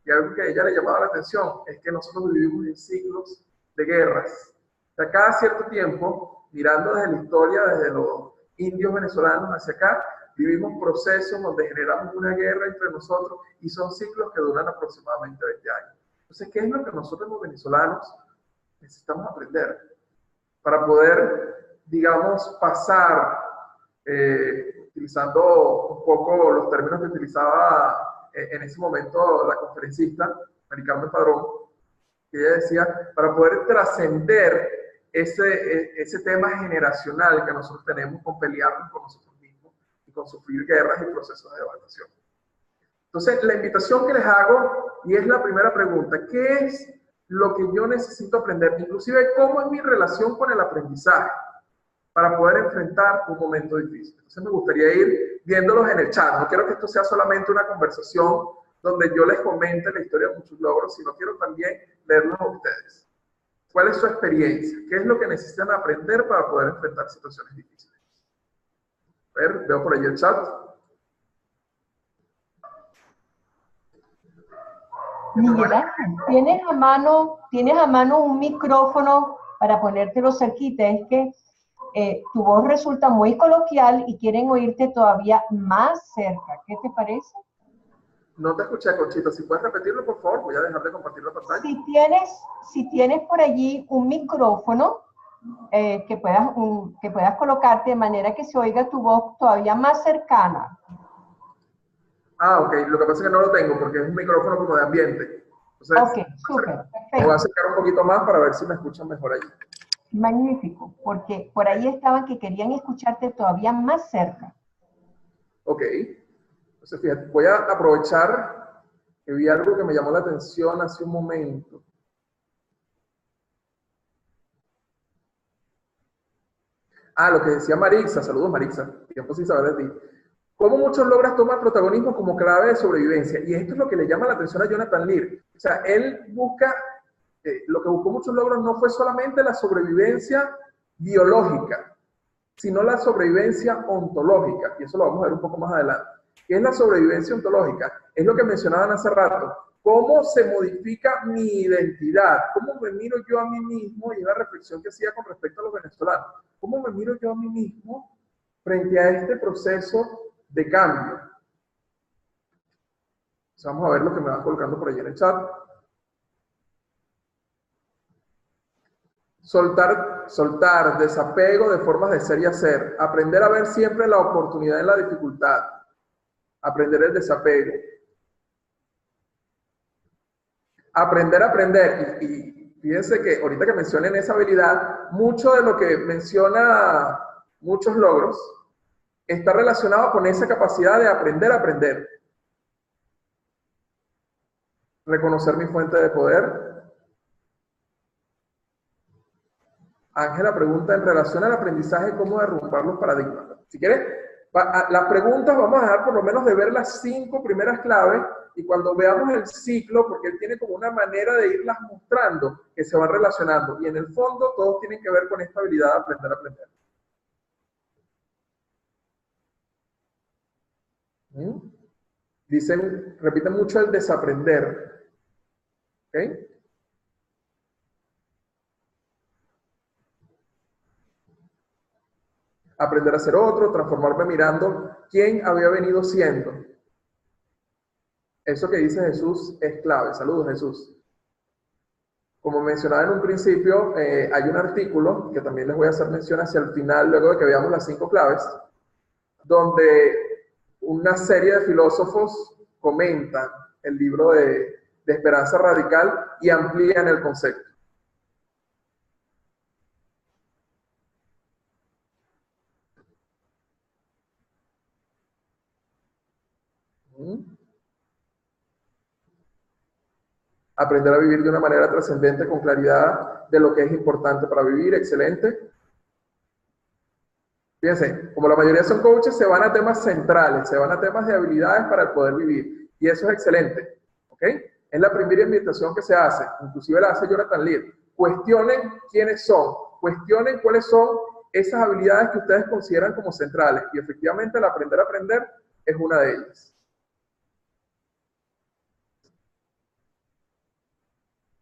Speaker 1: Y algo que a ella le llamaba la atención es que nosotros vivimos en ciclos de guerras. O sea, cada cierto tiempo, mirando desde la historia, desde los indios venezolanos hacia acá, vivimos procesos donde generamos una guerra entre nosotros y son ciclos que duran aproximadamente 20 años. Entonces, ¿qué es lo que nosotros los venezolanos necesitamos aprender para poder, digamos, pasar, utilizando un poco los términos que utilizaba en ese momento la conferencista, Mari Carmen Padrón, que ella decía, para poder trascender ese tema generacional que nosotros tenemos con pelearnos con nosotros mismos y con sufrir guerras y procesos de devastación. Entonces, la invitación que les hago, y es la primera pregunta, ¿qué es lo que yo necesito aprender? Inclusive, ¿cómo es mi relación con el aprendizaje para poder enfrentar un momento difícil? Entonces, me gustaría ir viéndolos en el chat. No quiero que esto sea solamente una conversación donde yo les comente la historia de muchos logros, sino quiero también leerlos a ustedes. ¿Cuál es su experiencia? ¿Qué es lo que necesitan aprender para poder enfrentar situaciones difíciles? A ver, veo por ahí el chat.
Speaker 2: Miguel Ángel, ¿tienes a mano un micrófono para ponértelo cerquita? Es que tu voz resulta muy coloquial y quieren oírte todavía más cerca. ¿Qué te parece?
Speaker 1: No te escuché, Conchita. Si puedes repetirlo, por favor, voy a dejar de compartir la pantalla.
Speaker 2: Si tienes por allí un micrófono que puedas colocarte de manera que se oiga tu voz todavía más cercana.
Speaker 1: Ah, ok. Lo que pasa es que no lo tengo porque es un micrófono como de ambiente. Entonces,
Speaker 2: Ok, súper, perfecto.
Speaker 1: me voy a acercar un poquito más para ver si me escuchan mejor allí.
Speaker 2: Magnífico, porque por ahí estaban que querían escucharte todavía más cerca.
Speaker 1: Ok. Entonces, fíjate, voy a aprovechar que vi algo que me llamó la atención hace un momento. Ah, lo que decía Marixa. Saludos, Marixa. Tiempo sin saber de ti. ¿Cómo muchos logros toman protagonismo como clave de sobrevivencia? Y esto es lo que le llama la atención a Jonathan Lear. O sea, él busca, lo que buscó muchos logros no fue solamente la sobrevivencia biológica, sino la sobrevivencia ontológica. Y eso lo vamos a ver un poco más adelante. ¿Qué es la sobrevivencia ontológica? Es lo que mencionaban hace rato. ¿Cómo se modifica mi identidad? ¿Cómo me miro yo a mí mismo? Y una reflexión que hacía con respecto a los venezolanos. ¿Cómo me miro yo a mí mismo frente a este proceso de cambio? Entonces vamos a ver lo que me van colocando por ahí en el chat. Soltar, desapego de formas de ser y hacer. Aprender a ver siempre la oportunidad en la dificultad. Aprender el desapego. Aprender a aprender. Y fíjense que ahorita que mencionen esa habilidad, mucho de lo que menciona muchos logros está relacionado con esa capacidad de aprender a aprender. Reconocer mi fuente de poder. Ángela pregunta en relación al aprendizaje, ¿cómo derrumbar los paradigmas? Si quieres, las preguntas vamos a dejar por lo menos de ver las 5 primeras claves y cuando veamos el ciclo, porque él tiene como una manera de irlas mostrando que se van relacionando y en el fondo todos tienen que ver con esta habilidad de aprender a aprender. Dicen, repiten mucho el desaprender. ¿Ok? Aprender a ser otro, transformarme mirando quién había venido siendo. Eso que dice Jesús es clave. Saludos, Jesús. Como mencionaba en un principio, hay un artículo que también les voy a hacer mención hacia el final, luego de que veamos las 5 claves, donde una serie de filósofos comentan el libro de Esperanza Radical y amplían el concepto. Aprender a vivir de una manera trascendente con claridad de lo que es importante para vivir, excelente. Fíjense, como la mayoría son coaches, se van a temas centrales, se van a temas de habilidades para el poder vivir. Y eso es excelente, ¿ok? Es la primera invitación que se hace, inclusive la hace Jonathan Lear. Cuestionen quiénes son, cuestionen cuáles son esas habilidades que ustedes consideran como centrales. Y efectivamente el aprender a aprender es una de ellas.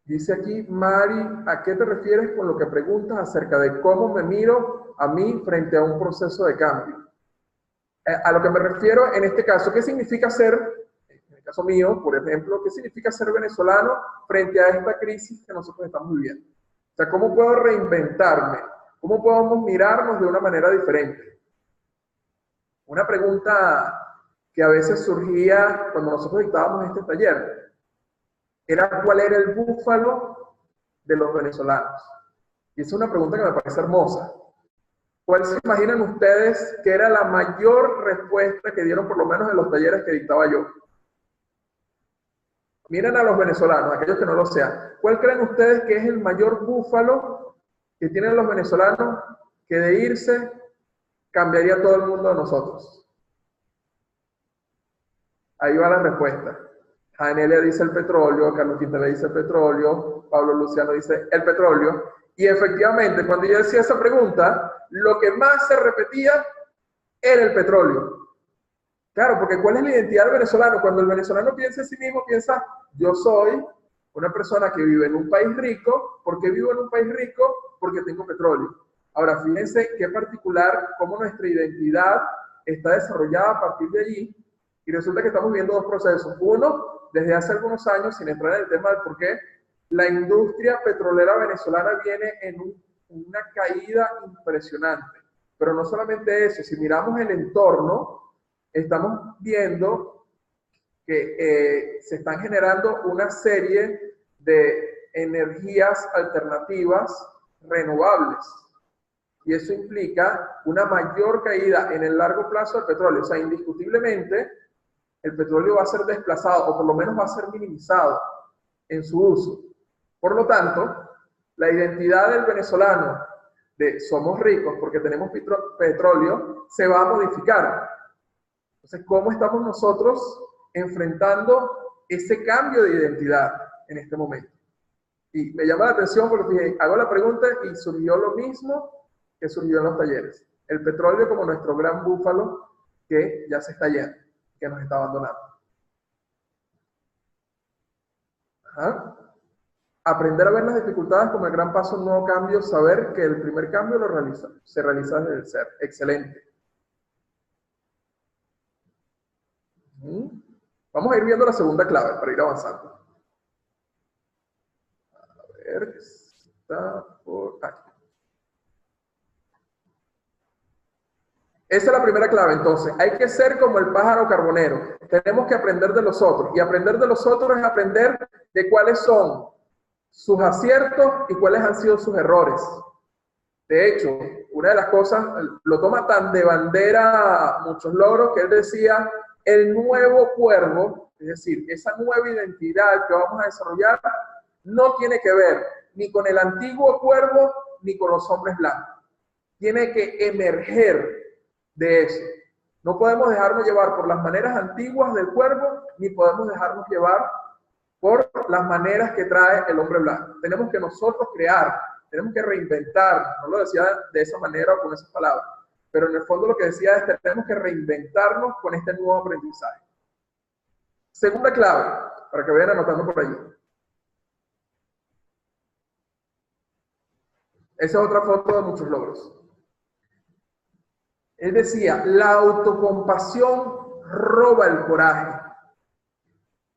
Speaker 1: Dice aquí, Mari, ¿a qué te refieres con lo que preguntas acerca de cómo me miro a mí frente a un proceso de cambio? A lo que me refiero en este caso, ¿qué significa ser, en el caso mío, por ejemplo, qué significa ser venezolano frente a esta crisis que nosotros estamos viviendo? O sea, ¿cómo puedo reinventarme? ¿Cómo podemos mirarnos de una manera diferente? Una pregunta que a veces surgía cuando nosotros dictábamos este taller era cuál era el búfalo de los venezolanos. Y esa es una pregunta que me parece hermosa. ¿Cuál se imaginan ustedes que era la mayor respuesta que dieron por lo menos en los talleres que dictaba yo? Miren a los venezolanos, aquellos que no lo sean. ¿Cuál creen ustedes que es el mayor búfalo que tienen los venezolanos que de irse cambiaría todo el mundo de nosotros? Ahí va la respuesta. Janelia dice el petróleo, Carlos Quintana dice el petróleo, Pablo Luciano dice el petróleo. Y efectivamente, cuando yo decía esa pregunta, lo que más se repetía era el petróleo. Claro, porque ¿cuál es la identidad del venezolano? Cuando el venezolano piensa en sí mismo, piensa, yo soy una persona que vive en un país rico. ¿Por qué vivo en un país rico? Porque tengo petróleo. Ahora, fíjense qué particular, cómo nuestra identidad está desarrollada a partir de allí. Y resulta que estamos viendo dos procesos. Uno, desde hace algunos años, sin entrar en el tema del por qué, la industria petrolera venezolana viene en una caída impresionante. Pero no solamente eso, si miramos el entorno, estamos viendo que se están generando una serie de energías alternativas renovables. Y eso implica una mayor caída en el largo plazo del petróleo. O sea, indiscutiblemente, el petróleo va a ser desplazado, o por lo menos va a ser minimizado en su uso. Por lo tanto, la identidad del venezolano de somos ricos porque tenemos petróleo se va a modificar. Entonces, ¿cómo estamos nosotros enfrentando ese cambio de identidad en este momento? Y me llama la atención porque fíjense, hago la pregunta y surgió lo mismo que surgió en los talleres. El petróleo como nuestro gran búfalo que ya se está yendo, que nos está abandonando. Ajá. Aprender a ver las dificultades como el gran paso a un nuevo cambio, saber que el primer cambio se realiza desde el ser. Excelente. Vamos a ir viendo la segunda clave para ir avanzando. A ver, está por aquí. Esa es la primera clave, entonces. Hay que ser como el pájaro carbonero. Tenemos que aprender de los otros. Y aprender de los otros es aprender de cuáles son sus aciertos y cuáles han sido sus errores. De hecho, una de las cosas, lo toma tan de bandera Muchos Logros, que él decía, el nuevo cuervo, es decir, esa nueva identidad que vamos a desarrollar, no tiene que ver ni con el antiguo cuervo, ni con los hombres blancos. Tiene que emerger de eso. No podemos dejarnos llevar por las maneras antiguas del cuervo, ni podemos dejarnos llevar por las maneras que trae el hombre blanco. Tenemos que nosotros crear, tenemos que reinventar. No lo decía de esa manera o con esas palabras, pero en el fondo lo que decía es que tenemos que reinventarnos con este nuevo aprendizaje. Segunda clave, para que vayan anotando por allí. Esa es otra foto de Muchos Logros. Él decía, la autocompasión roba el coraje.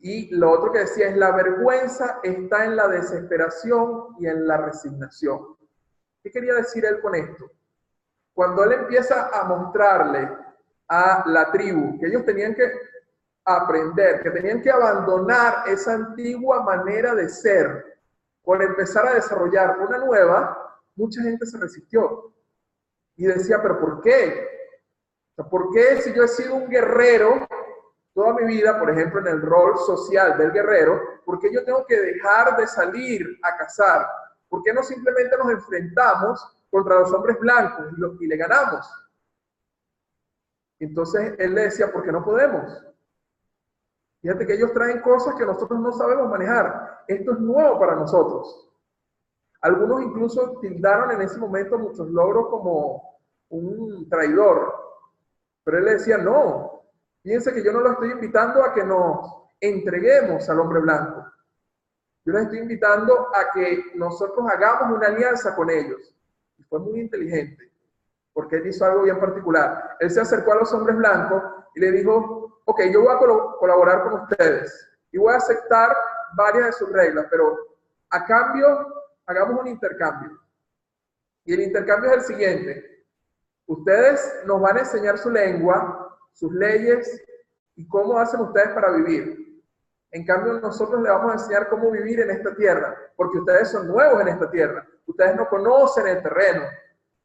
Speaker 1: Y lo otro que decía es, la vergüenza está en la desesperación y en la resignación. ¿Qué quería decir él con esto? Cuando él empieza a mostrarle a la tribu que ellos tenían que aprender, que tenían que abandonar esa antigua manera de ser por empezar a desarrollar una nueva, mucha gente se resistió. Y decía, ¿pero por qué? ¿Por qué si yo he sido un guerrero toda mi vida, por ejemplo, en el rol social del guerrero, por qué yo tengo que dejar de salir a cazar? ¿Por qué no simplemente nos enfrentamos contra los hombres blancos y le ganamos? Entonces él le decía, ¿por qué no podemos? Fíjate que ellos traen cosas que nosotros no sabemos manejar. Esto es nuevo para nosotros. Algunos incluso tildaron en ese momento Muchos Logros como un traidor. Pero él le decía, no, fíjense que yo no los estoy invitando a que nos entreguemos al hombre blanco. Yo les estoy invitando a que nosotros hagamos una alianza con ellos. Y fue muy inteligente, porque él hizo algo bien particular. Él se acercó a los hombres blancos y le dijo, ok, yo voy a colaborar con ustedes y voy a aceptar varias de sus reglas, pero a cambio hagamos un intercambio. Y el intercambio es el siguiente. Ustedes nos van a enseñar su lengua, sus leyes y cómo hacen ustedes para vivir. En cambio, nosotros les vamos a enseñar cómo vivir en esta tierra, porque ustedes son nuevos en esta tierra. Ustedes no conocen el terreno.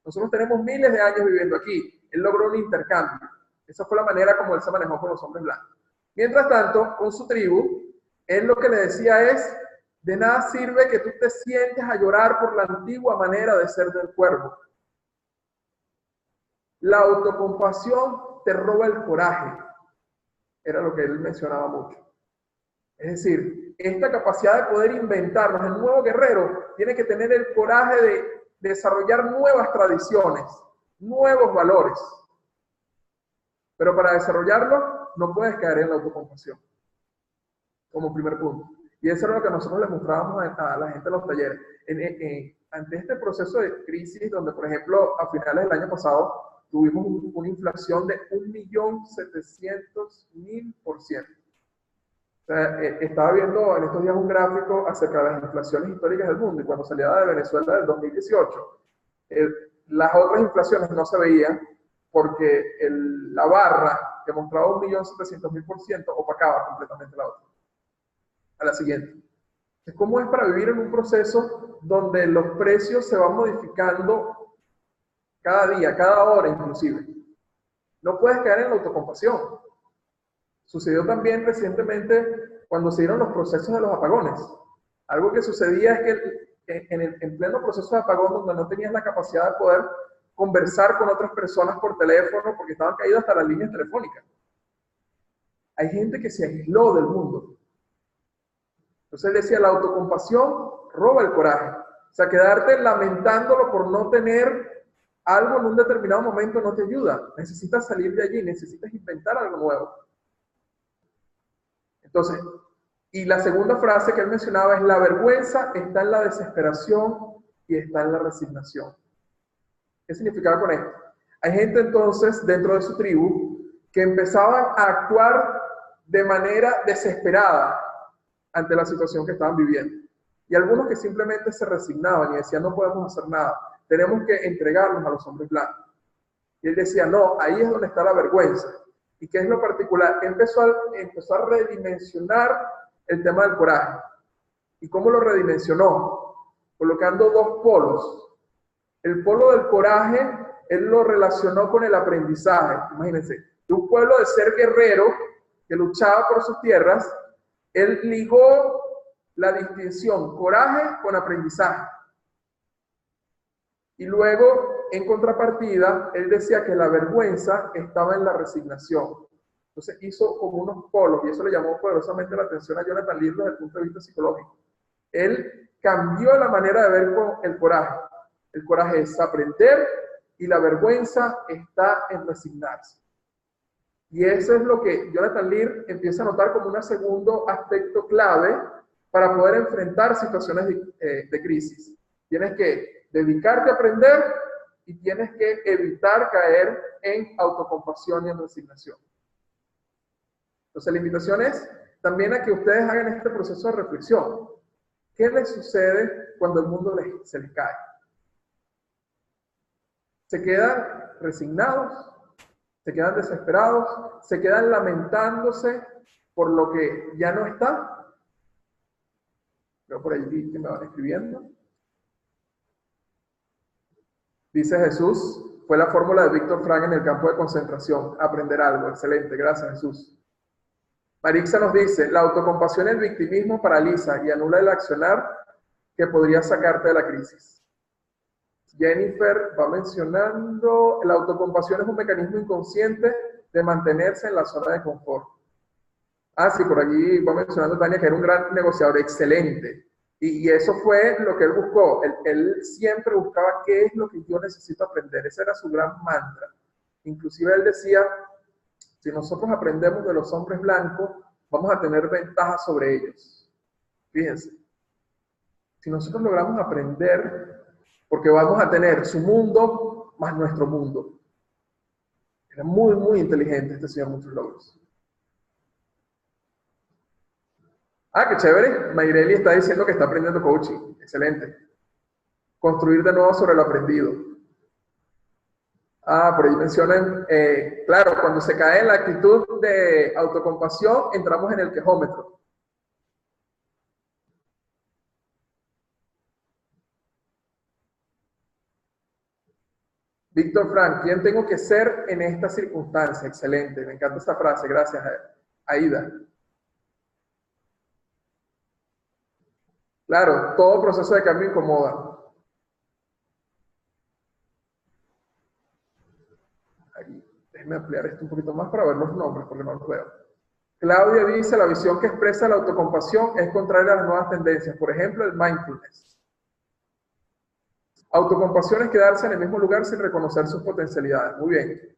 Speaker 1: Nosotros tenemos miles de años viviendo aquí. Él logró un intercambio. Esa fue la manera como él se manejó con los hombres blancos. Mientras tanto, con su tribu, él lo que le decía es, de nada sirve que tú te sientes a llorar por la antigua manera de ser del cuervo. La autocompasión te roba el coraje. Era lo que él mencionaba mucho. Es decir, esta capacidad de poder inventarnos, el nuevo guerrero tiene que tener el coraje de desarrollar nuevas tradiciones, nuevos valores. Pero para desarrollarlo, no puedes caer en la autocompasión, como primer punto. Y eso es lo que nosotros le mostrábamos a la gente en los talleres. Ante este proceso de crisis, donde, por ejemplo, a finales del año pasado, tuvimos una inflación de 1.700.000%. O sea, estaba viendo en estos días un gráfico acerca de las inflaciones históricas del mundo, y cuando salía de Venezuela del 2018, las otras inflaciones no se veían porque la barra que mostraba 1.700.000% opacaba completamente la otra. A la siguiente. ¿Cómo es para vivir en un proceso donde los precios se van modificando cada día, cada hora inclusive? No puedes caer en la autocompasión. Sucedió también recientemente cuando se dieron los procesos de los apagones. Algo que sucedía es que en pleno proceso de apagón, donde no tenías la capacidad de poder conversar con otras personas por teléfono porque estaban caídas hasta las líneas telefónicas, hay gente que se aisló del mundo. Entonces él decía, la autocompasión roba el coraje. O sea, quedarte lamentándolo por no tener algo en un determinado momento no te ayuda. Necesitas salir de allí, necesitas inventar algo nuevo. Entonces, y la segunda frase que él mencionaba es, la vergüenza está en la desesperación y está en la resignación. ¿Qué significaba con esto? Hay gente entonces dentro de su tribu que empezaban a actuar de manera desesperada ante la situación que estaban viviendo. Y algunos que simplemente se resignaban y decían, no podemos hacer nada, tenemos que entregarnos a los hombres blancos. Y él decía, no, ahí es donde está la vergüenza. ¿Y qué es lo particular? Empezó a redimensionar el tema del coraje. ¿Y cómo lo redimensionó? Colocando dos polos. El polo del coraje, él lo relacionó con el aprendizaje. Imagínense, de un pueblo de ser guerrero que luchaba por sus tierras, él ligó la distinción coraje con aprendizaje. Y luego, en contrapartida, él decía que la vergüenza estaba en la resignación. Entonces hizo como unos polos, y eso le llamó poderosamente la atención a Jonathan Lear desde el punto de vista psicológico. Él cambió la manera de ver con el coraje. El coraje es aprender y la vergüenza está en resignarse. Y eso es lo que Jonathan Lear empieza a notar como un segundo aspecto clave para poder enfrentar situaciones de crisis. Tienes que dedicarte a aprender y tienes que evitar caer en autocompasión y en resignación. Entonces la invitación es también a que ustedes hagan este proceso de reflexión. ¿Qué les sucede cuando el mundo se les cae? ¿Se quedan resignados? ¿Se quedan desesperados? ¿Se quedan lamentándose por lo que ya no está? Veo por allí que me van escribiendo. Dice Jesús, fue la fórmula de Víctor Frank en el campo de concentración. Aprender algo. Excelente, gracias Jesús. Marixa nos dice, la autocompasión y el victimismo paraliza y anula el accionar que podría sacarte de la crisis. Jennifer va mencionando, la autocompasión es un mecanismo inconsciente de mantenerse en la zona de confort. Ah, sí, por allí va mencionando Tania que era un gran negociador, excelente. Y eso fue lo que él buscó. Él siempre buscaba qué es lo que yo necesito aprender. Ese era su gran mantra. Inclusive él decía, si nosotros aprendemos de los hombres blancos, vamos a tener ventajas sobre ellos. Fíjense. Si nosotros logramos aprender, porque vamos a tener su mundo más nuestro mundo. Era muy, muy inteligente este señor, muchos logros. Ah, qué chévere. Mayreli está diciendo que está aprendiendo coaching. Excelente. Construir de nuevo sobre lo aprendido. Ah, por ahí mencionan, claro, cuando se cae en la actitud de autocompasión, entramos en el quejómetro. Víctor Frank, ¿quién tengo que ser en esta circunstancia? Excelente, me encanta esta frase, gracias Aida. Claro, todo proceso de cambio incomoda. Aquí, déjenme ampliar esto un poquito más para ver los nombres, porque no los veo. Claudia dice, la visión que expresa la autocompasión es contraria a las nuevas tendencias. Por ejemplo, el mindfulness. Autocompasión es quedarse en el mismo lugar sin reconocer sus potencialidades. Muy bien.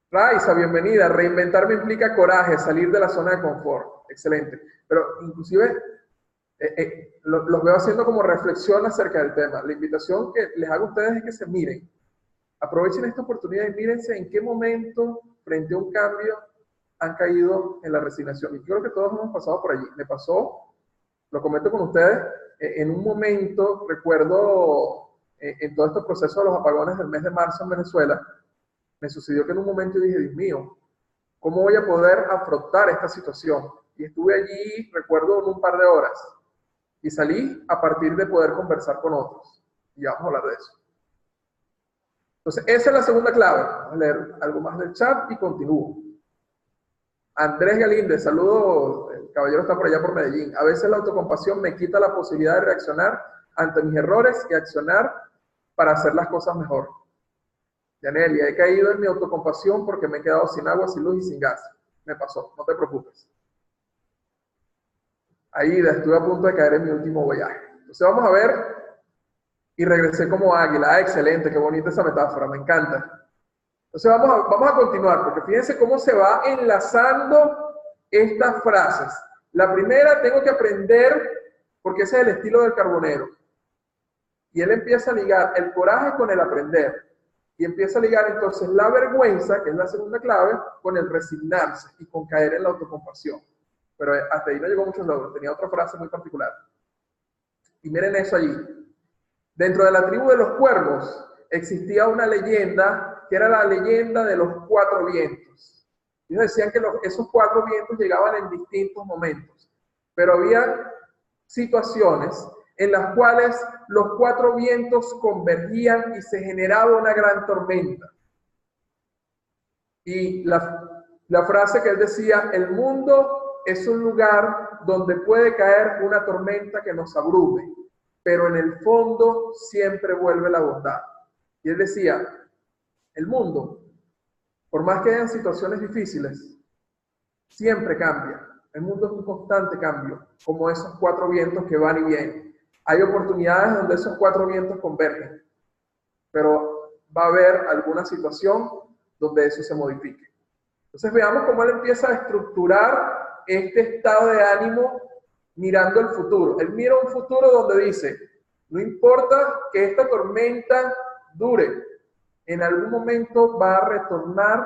Speaker 1: Raiza, bienvenida. Reinventarme implica coraje, salir de la zona de confort. Excelente. Pero inclusive los veo haciendo como reflexión acerca del tema. La invitación que les hago a ustedes es que se miren. Aprovechen esta oportunidad y mírense en qué momento, frente a un cambio, han caído en la resignación. Y creo que todos hemos pasado por allí. Me pasó, lo comento con ustedes, en un momento, recuerdo, en todo este proceso de los apagones del mes de marzo en Venezuela, me sucedió que en un momento dije, Dios mío, ¿cómo voy a poder afrontar esta situación? Y estuve allí, recuerdo, en un par de horas. Y salí a partir de poder conversar con otros. Y ya vamos a hablar de eso. Entonces, esa es la segunda clave. Vamos a leer algo más del chat y continúo. Andrés Galíndez, saludos. El caballero está por allá por Medellín. A veces la autocompasión me quita la posibilidad de reaccionar ante mis errores y accionar para hacer las cosas mejor. Yanelia, he caído en mi autocompasión porque me he quedado sin agua, sin luz y sin gas. Me pasó, no te preocupes. Aida, estuve a punto de caer en mi último viaje. Entonces vamos a ver, y regresé como águila. Ah, excelente, qué bonita esa metáfora, me encanta. Entonces vamos a continuar, porque fíjense cómo se va enlazando estas frases. La primera, tengo que aprender, porque ese es el estilo del carbonero. Y él empieza a ligar el coraje con el aprender. Y empieza a ligar entonces la vergüenza, que es la segunda clave, con el resignarse y con caer en la autocompasión. Pero hasta ahí no llegó muchos logros, tenía otra frase muy particular. Y miren eso allí. Dentro de la tribu de los cuervos existía una leyenda, que era la leyenda de los 4 vientos. Ellos decían que esos 4 vientos llegaban en distintos momentos, pero había situaciones en las cuales los 4 vientos convergían y se generaba una gran tormenta. Y la frase que él decía, el mundo es un lugar donde puede caer una tormenta que nos abrume, pero en el fondo siempre vuelve la bondad. Y él decía, el mundo, por más que hayan situaciones difíciles, siempre cambia. El mundo es un constante cambio, como esos 4 vientos que van y vienen. Hay oportunidades donde esos 4 vientos convergen, pero va a haber alguna situación donde eso se modifique. Entonces veamos cómo él empieza a estructurar este estado de ánimo mirando el futuro. Él mira un futuro donde dice, no importa que esta tormenta dure, en algún momento va a retornar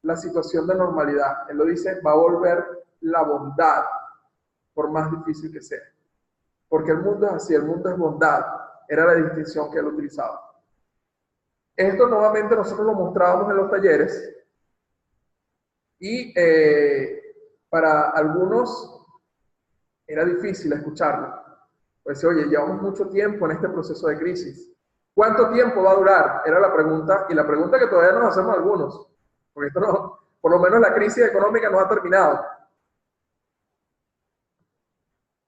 Speaker 1: la situación de normalidad. Él lo dice, va a volver la bondad, por más difícil que sea. Porque el mundo es así, el mundo es bondad. Era la distinción que él utilizaba. Esto nuevamente nosotros lo mostrábamos en los talleres y para algunos era difícil escucharlo. Pues oye, llevamos mucho tiempo en este proceso de crisis. ¿Cuánto tiempo va a durar? Era la pregunta, y la pregunta que todavía nos hacemos algunos, porque esto no, por lo menos la crisis económica no ha terminado.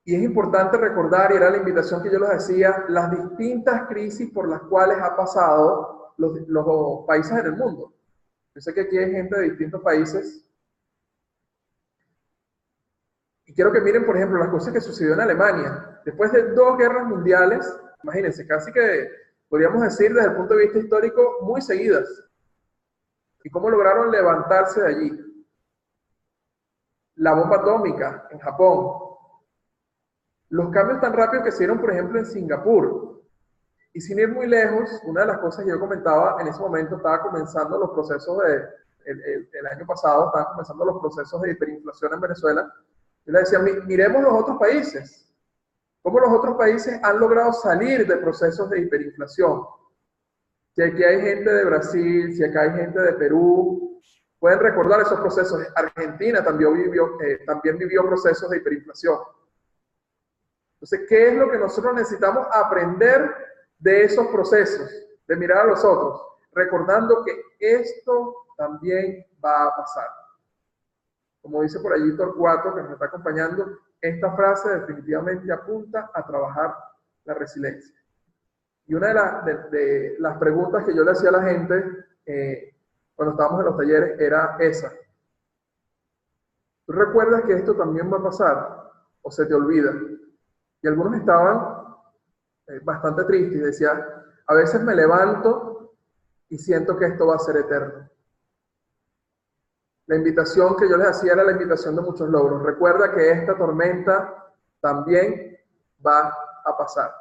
Speaker 1: Y es importante recordar, y era la invitación que yo les hacía, las distintas crisis por las cuales ha pasado los países en el mundo. Yo sé que aquí hay gente de distintos países. Y quiero que miren, por ejemplo, las cosas que sucedió en Alemania. Después de 2 guerras mundiales, imagínense, casi que podríamos decir desde el punto de vista histórico, muy seguidas. Y cómo lograron levantarse de allí. La bomba atómica en Japón. Los cambios tan rápidos que se dieron, por ejemplo, en Singapur. Y sin ir muy lejos, una de las cosas que yo comentaba, en ese momento estaba comenzando los procesos el año pasado, estaban comenzando los procesos de hiperinflación en Venezuela. Yo le decía, miremos los otros países. Cómo los otros países han logrado salir de procesos de hiperinflación. Si aquí hay gente de Brasil, si acá hay gente de Perú, pueden recordar esos procesos. Argentina también vivió procesos de hiperinflación. Entonces, ¿qué es lo que nosotros necesitamos aprender de esos procesos? De mirar a los otros, recordando que esto también va a pasar. Como dice por allí Torcuato, que nos está acompañando, esta frase definitivamente apunta a trabajar la resiliencia. Y una de las preguntas que yo le hacía a la gente cuando estábamos en los talleres era esa. Tú recuerdas que esto también va a pasar, o se te olvida. Y algunos estaban bastante tristes y decían, a veces me levanto y siento que esto va a ser eterno. La invitación que yo les hacía era la invitación de muchos logros. Recuerda que esta tormenta también va a pasar.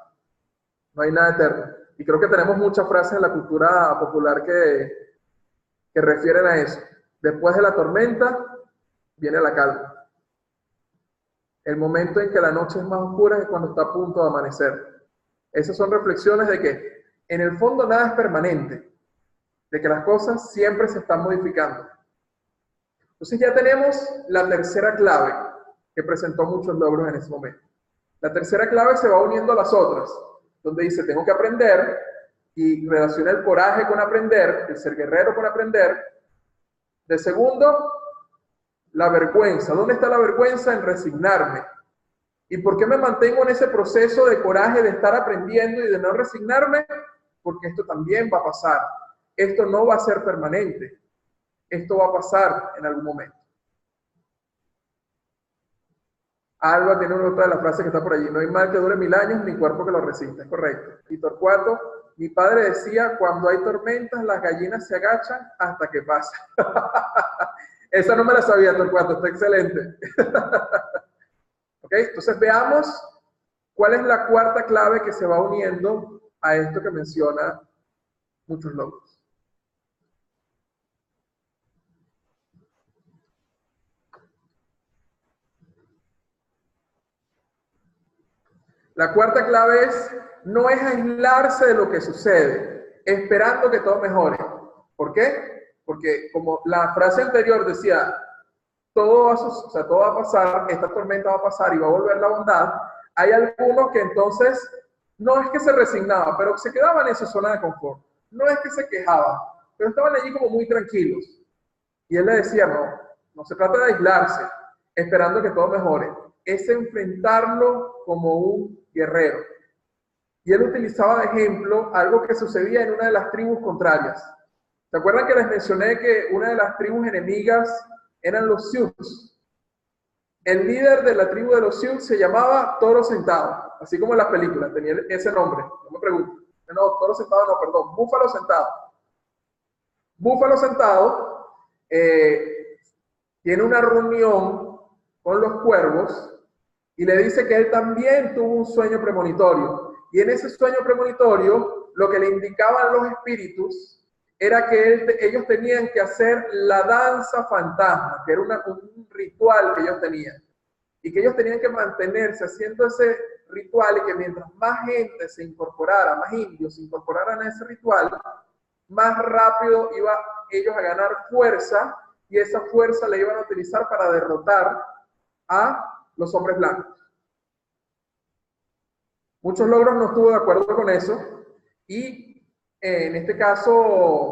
Speaker 1: No hay nada eterno. Y creo que tenemos muchas frases en la cultura popular que refieren a eso. Después de la tormenta, viene la calma. El momento en que la noche es más oscura es cuando está a punto de amanecer. Esas son reflexiones de que en el fondo nada es permanente, de que las cosas siempre se están modificando. Entonces ya tenemos la tercera clave que presentó muchos logros en ese momento. La tercera clave se va uniendo a las otras, donde dice tengo que aprender y relaciona el coraje con aprender, el ser guerrero con aprender. De segundo, la vergüenza. ¿Dónde está la vergüenza? En resignarme. ¿Y por qué me mantengo en ese proceso de coraje de estar aprendiendo y de no resignarme? Porque esto también va a pasar. Esto no va a ser permanente. Esto va a pasar en algún momento. Alba tiene otra de las frases que está por allí. No hay mal que dure 1000 años, ni cuerpo que lo resista. Es correcto. Y Torcuato, mi padre decía, cuando hay tormentas, las gallinas se agachan hasta que pasa. Esa no me la sabía, Torcuato. Está excelente. ¿Ok? Entonces veamos cuál es la cuarta clave que se va uniendo a esto que menciona muchos logros. La cuarta clave no es aislarse de lo que sucede, esperando que todo mejore. ¿Por qué? Porque como la frase anterior decía, todo va a pasar, esta tormenta va a pasar y va a volver la bondad, hay algunos que entonces no es que se resignaban, pero se quedaban en su zona de confort. No es que se quejaban, pero estaban allí como muy tranquilos. Y él le decía, no se trata de aislarse, esperando que todo mejore. Es enfrentarlo como un guerrero. Y él utilizaba de ejemplo algo que sucedía en una de las tribus contrarias. ¿Se acuerdan que les mencioné que una de las tribus enemigas eran los Sioux? El líder de la tribu de los Sioux se llamaba Toro Sentado, así como en las películas, tenía ese nombre, no me pregunten. No, Toro Sentado no, perdón, Búfalo Sentado. Búfalo Sentado tiene una reunión con los cuervos y le dice que él también tuvo un sueño premonitorio. Y en ese sueño premonitorio, lo que le indicaban los espíritus era que ellos tenían que hacer la danza fantasma, que era un ritual que ellos tenían. Y que ellos tenían que mantenerse haciendo ese ritual y que mientras más gente se incorporara, más indios se incorporaran a ese ritual, más rápido iba ellos a ganar fuerza y esa fuerza la iban a utilizar para derrotar a los hombres blancos. Muchos logros no estuvo de acuerdo con eso y en este caso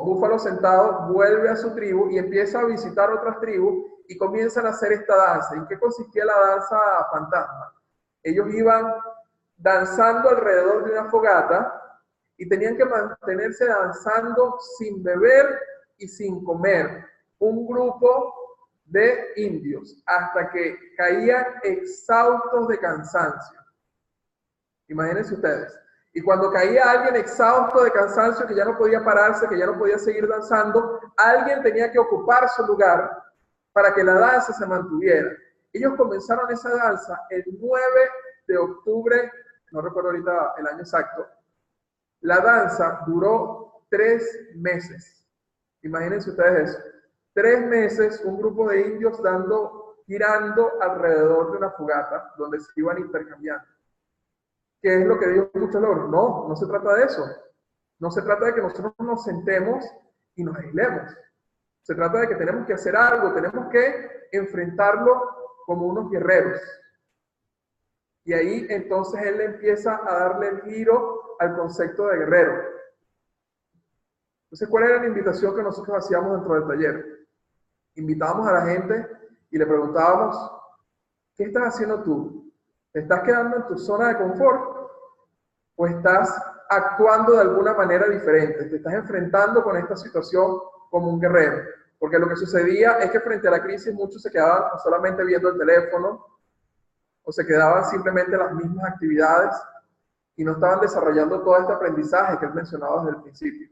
Speaker 1: Búfalo Sentado vuelve a su tribu y empieza a visitar otras tribus y comienzan a hacer esta danza. ¿En qué consistía la danza fantasma? Ellos iban danzando alrededor de una fogata y tenían que mantenerse danzando sin beber y sin comer. Un grupo de indios hasta que caían exhaustos de cansancio. Imagínense ustedes. Y cuando caía alguien exhausto de cansancio, que ya no podía pararse, que ya no podía seguir danzando, alguien tenía que ocupar su lugar para que la danza se mantuviera. Ellos comenzaron esa danza el 9 de octubre, no recuerdo ahorita el año exacto. La danza duró 3 meses. Imagínense ustedes eso. 3 meses, un grupo de indios girando alrededor de una fogata donde se iban intercambiando. ¿Qué es lo que dijo muchos logros? No se trata de eso. No se trata de que nosotros nos sentemos y nos aislemos. Se trata de que tenemos que hacer algo, tenemos que enfrentarlo como unos guerreros. Y ahí entonces él empieza a darle el giro al concepto de guerrero. Entonces, ¿cuál era la invitación que nosotros hacíamos dentro del taller? Invitábamos a la gente y le preguntábamos, ¿qué estás haciendo tú? ¿Te estás quedando en tu zona de confort? ¿O estás actuando de alguna manera diferente? ¿Te estás enfrentando con esta situación como un guerrero? Porque lo que sucedía es que frente a la crisis muchos se quedaban solamente viendo el teléfono o se quedaban simplemente en las mismas actividades y no estaban desarrollando todo este aprendizaje que él mencionaba desde el principio.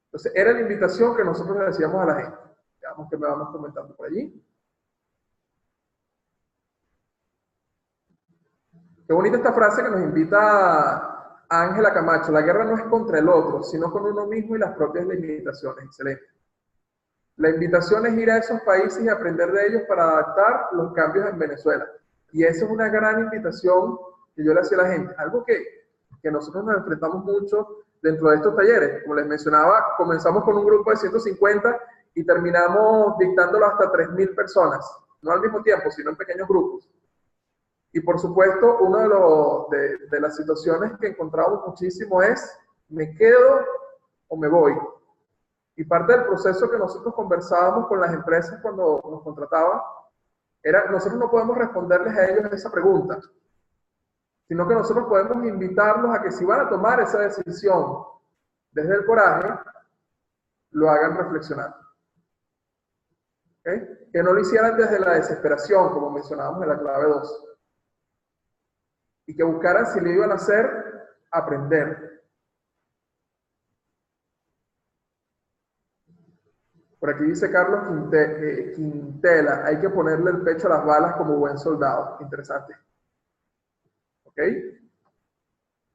Speaker 1: Entonces, era la invitación que nosotros le decíamos a la gente. Veamos que me vamos comentando por allí. Qué bonita esta frase que nos invita a Ángela Camacho. La guerra no es contra el otro, sino con uno mismo y las propias limitaciones. Excelente. La invitación es ir a esos países y aprender de ellos para adaptar los cambios en Venezuela. Y eso es una gran invitación que yo le hacía a la gente. Algo que nosotros nos enfrentamos mucho dentro de estos talleres. Como les mencionaba, comenzamos con un grupo de 150 y terminamos dictándolo hasta 3.000 personas. No al mismo tiempo, sino en pequeños grupos. Y por supuesto, una de las situaciones que encontramos muchísimo es, ¿me quedo o me voy? Y parte del proceso que nosotros conversábamos con las empresas cuando nos contrataban, era, nosotros no podemos responderles a ellos esa pregunta, sino que nosotros podemos invitarlos a que si van a tomar esa decisión desde el coraje, lo hagan reflexionando. ¿Okay? Que no lo hicieran desde la desesperación, como mencionábamos en la clave 2. Y que buscaran, si lo iban a hacer, aprender. Por aquí dice Carlos Quintela, hay que ponerle el pecho a las balas como buen soldado. Interesante. ¿Ok?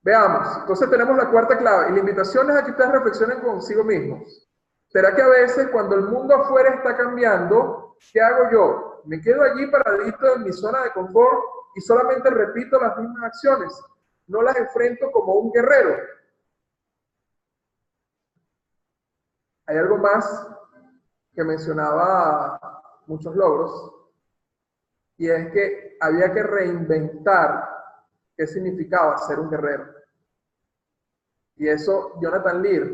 Speaker 1: Veamos. Entonces tenemos la cuarta clave. Y la invitación es a que ustedes reflexionen consigo mismos. ¿Será que a veces cuando el mundo afuera está cambiando, qué hago yo? ¿Me quedo allí paradito en mi zona de confort y solamente repito las mismas acciones? No las enfrento como un guerrero. Hay algo más que mencionaba muchos logros, y es que había que reinventar qué significaba ser un guerrero. Y eso, Jonathan Lear,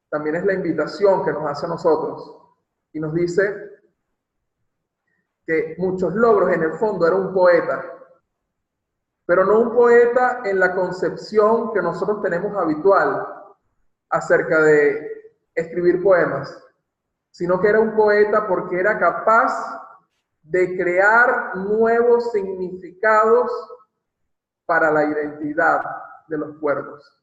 Speaker 1: también es la invitación que nos hace a nosotros, y nos dice que muchos logros en el fondo era un poeta, pero no un poeta en la concepción que nosotros tenemos habitual acerca de escribir poemas, sino que era un poeta porque era capaz de crear nuevos significados para la identidad de los pueblos.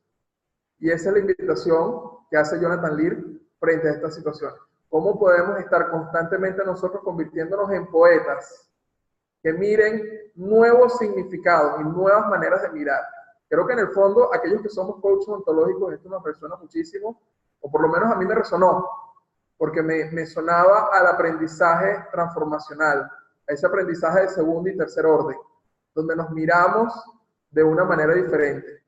Speaker 1: Y esa es la invitación que hace Jonathan Lear frente a esta situación. ¿Cómo podemos estar constantemente nosotros convirtiéndonos en poetas que miren nuevos significados y nuevas maneras de mirar? Creo que en el fondo, aquellos que somos coaches ontológicos, esto nos resuena muchísimo, o por lo menos a mí me resonó, porque me sonaba al aprendizaje transformacional, a ese aprendizaje de segundo y tercer orden, donde nos miramos de una manera diferente.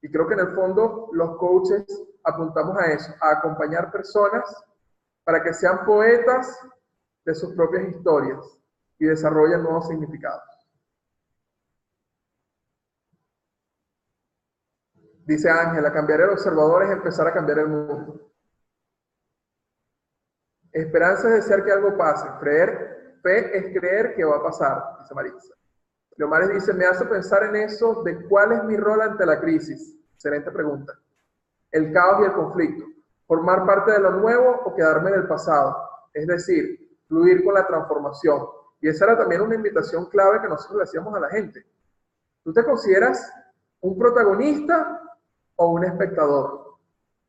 Speaker 1: Y creo que en el fondo los coaches apuntamos a eso, a acompañar personas para que sean poetas de sus propias historias y desarrollen nuevos significados. Dice Ángela, cambiar el observador es empezar a cambiar el mundo. Esperanza es desear que algo pase. Fe es creer que va a pasar, dice Marisa. Leomares dice, me hace pensar en eso de cuál es mi rol ante la crisis. Excelente pregunta. El caos y el conflicto. Formar parte de lo nuevo o quedarme en el pasado. Es decir, fluir con la transformación. Y esa era también una invitación clave que nosotros le hacíamos a la gente. ¿Tú te consideras un protagonista o un espectador?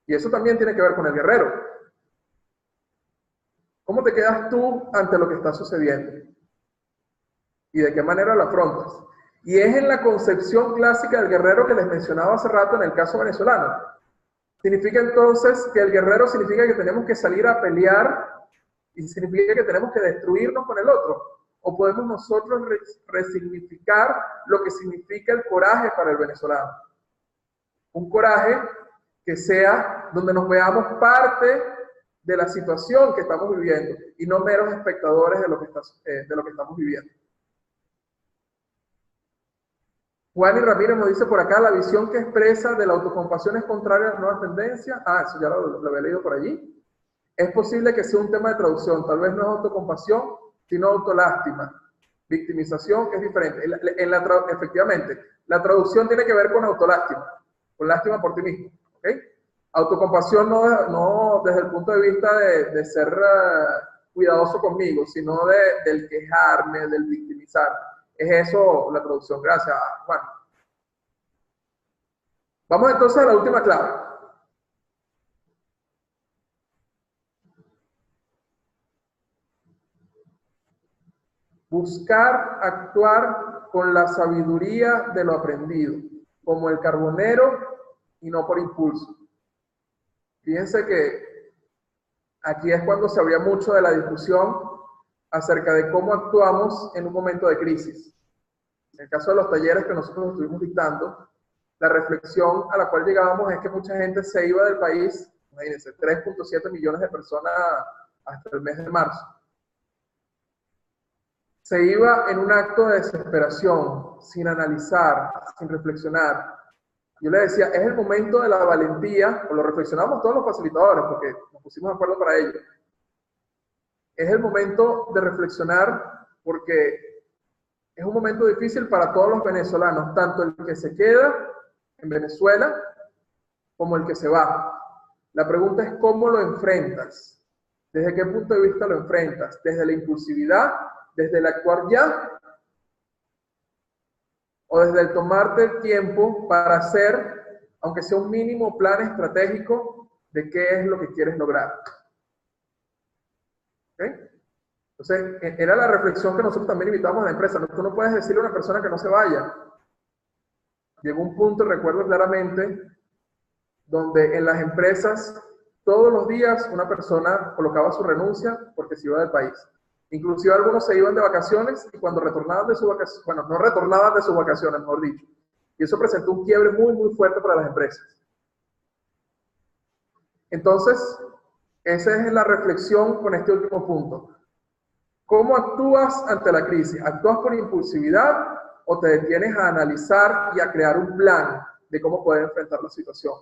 Speaker 1: Y eso también tiene que ver con el guerrero. ¿Cómo te quedas tú ante lo que está sucediendo? ¿Y de qué manera lo afrontas? Y es en la concepción clásica del guerrero que les mencionaba hace rato en el caso venezolano. Significa entonces que el guerrero significa que tenemos que salir a pelear y significa que tenemos que destruirnos con el otro. ¿O podemos nosotros resignificar lo que significa el coraje para el venezolano? Un coraje que sea donde nos veamos parte de la situación que estamos viviendo y no meros espectadores de lo que estamos viviendo. Juan y Ramírez nos dice por acá, la visión que expresa de la autocompasión es contraria a las nuevas tendencias. Ah, eso ya lo había leído por allí. Es posible que sea un tema de traducción, tal vez no es autocompasión, sino autolástima. Victimización, que es diferente. Efectivamente, la traducción tiene que ver con autolástima, con lástima por ti mismo. ¿Okay? Autocompasión no desde el punto de vista de ser cuidadoso conmigo, sino del quejarme, del victimizar. Es eso la traducción. Gracias, Juan. Vamos entonces a la última clave. Buscar actuar con la sabiduría de lo aprendido, como el carbonero y no por impulso. Fíjense que aquí es cuando se había mucho de la discusión acerca de cómo actuamos en un momento de crisis. En el caso de los talleres que nosotros estuvimos dictando, la reflexión a la cual llegábamos es que mucha gente se iba del país, imagínense, 3.7 millones de personas hasta el mes de marzo. Se iba en un acto de desesperación, sin analizar, sin reflexionar. Yo le decía, es el momento de la valentía, o lo reflexionamos todos los facilitadores, porque nos pusimos de acuerdo para ello. Es el momento de reflexionar, porque es un momento difícil para todos los venezolanos, tanto el que se queda en Venezuela, como el que se va. La pregunta es cómo lo enfrentas. ¿Desde qué punto de vista lo enfrentas? ¿Desde la impulsividad? ¿Desde el actuar ya? ¿O desde el tomarte el tiempo para hacer, aunque sea un mínimo plan estratégico, de qué es lo que quieres lograr? ¿Okay? Entonces, era la reflexión que nosotros también invitamos a la empresa. Tú no puedes decirle a una persona que no se vaya. Llegó un punto, recuerdo claramente, donde en las empresas todos los días una persona colocaba su renuncia porque se iba del país. Inclusive algunos se iban de vacaciones y cuando retornaban de sus vacaciones, bueno, no retornaban de sus vacaciones, mejor dicho. Y eso presentó un quiebre muy, muy fuerte para las empresas. Entonces, esa es la reflexión con este último punto. ¿Cómo actúas ante la crisis? ¿Actúas por impulsividad o te detienes a analizar y a crear un plan de cómo poder enfrentar la situación?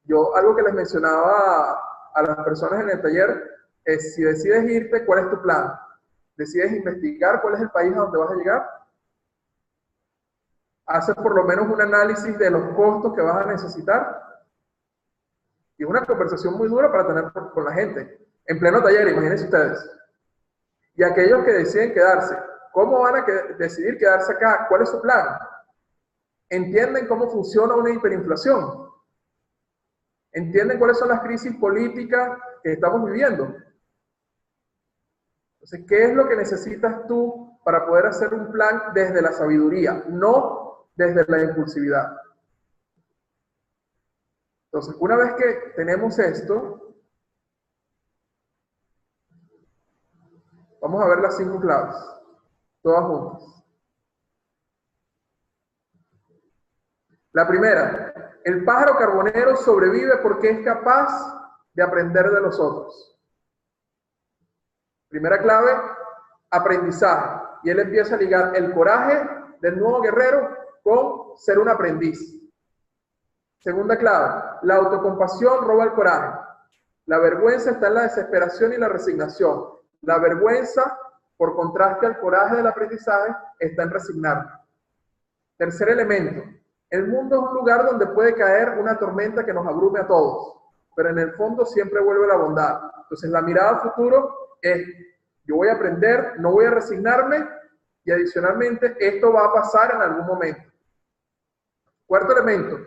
Speaker 1: Yo, algo que les mencionaba a las personas en el taller es, si decides irte, ¿cuál es tu plan? ¿Decides investigar cuál es el país a donde vas a llegar? ¿Haces por lo menos un análisis de los costos que vas a necesitar? Y es una conversación muy dura para tener con la gente. En pleno taller, imagínense ustedes. Y aquellos que deciden quedarse, ¿cómo van a decidir quedarse acá? ¿Cuál es su plan? ¿Entienden cómo funciona una hiperinflación? ¿Entienden cuáles son las crisis políticas que estamos viviendo? Entonces, ¿qué es lo que necesitas tú para poder hacer un plan desde la sabiduría, no desde la impulsividad? Entonces, una vez que tenemos esto, vamos a ver las 5 claves, todas juntas. La primera, el pájaro carbonero sobrevive porque es capaz de aprender de los otros. Primera clave, aprendizaje. Y él empieza a ligar el coraje del nuevo guerrero con ser un aprendiz. Segunda clave, la autocompasión roba el coraje. La vergüenza está en la desesperación y la resignación. La vergüenza, por contraste al coraje del aprendizaje, está en resignarme. Tercer elemento, el mundo es un lugar donde puede caer una tormenta que nos abrume a todos, pero en el fondo siempre vuelve la bondad. Entonces la mirada al futuro es, yo voy a aprender, no voy a resignarme y adicionalmente esto va a pasar en algún momento. Cuarto elemento,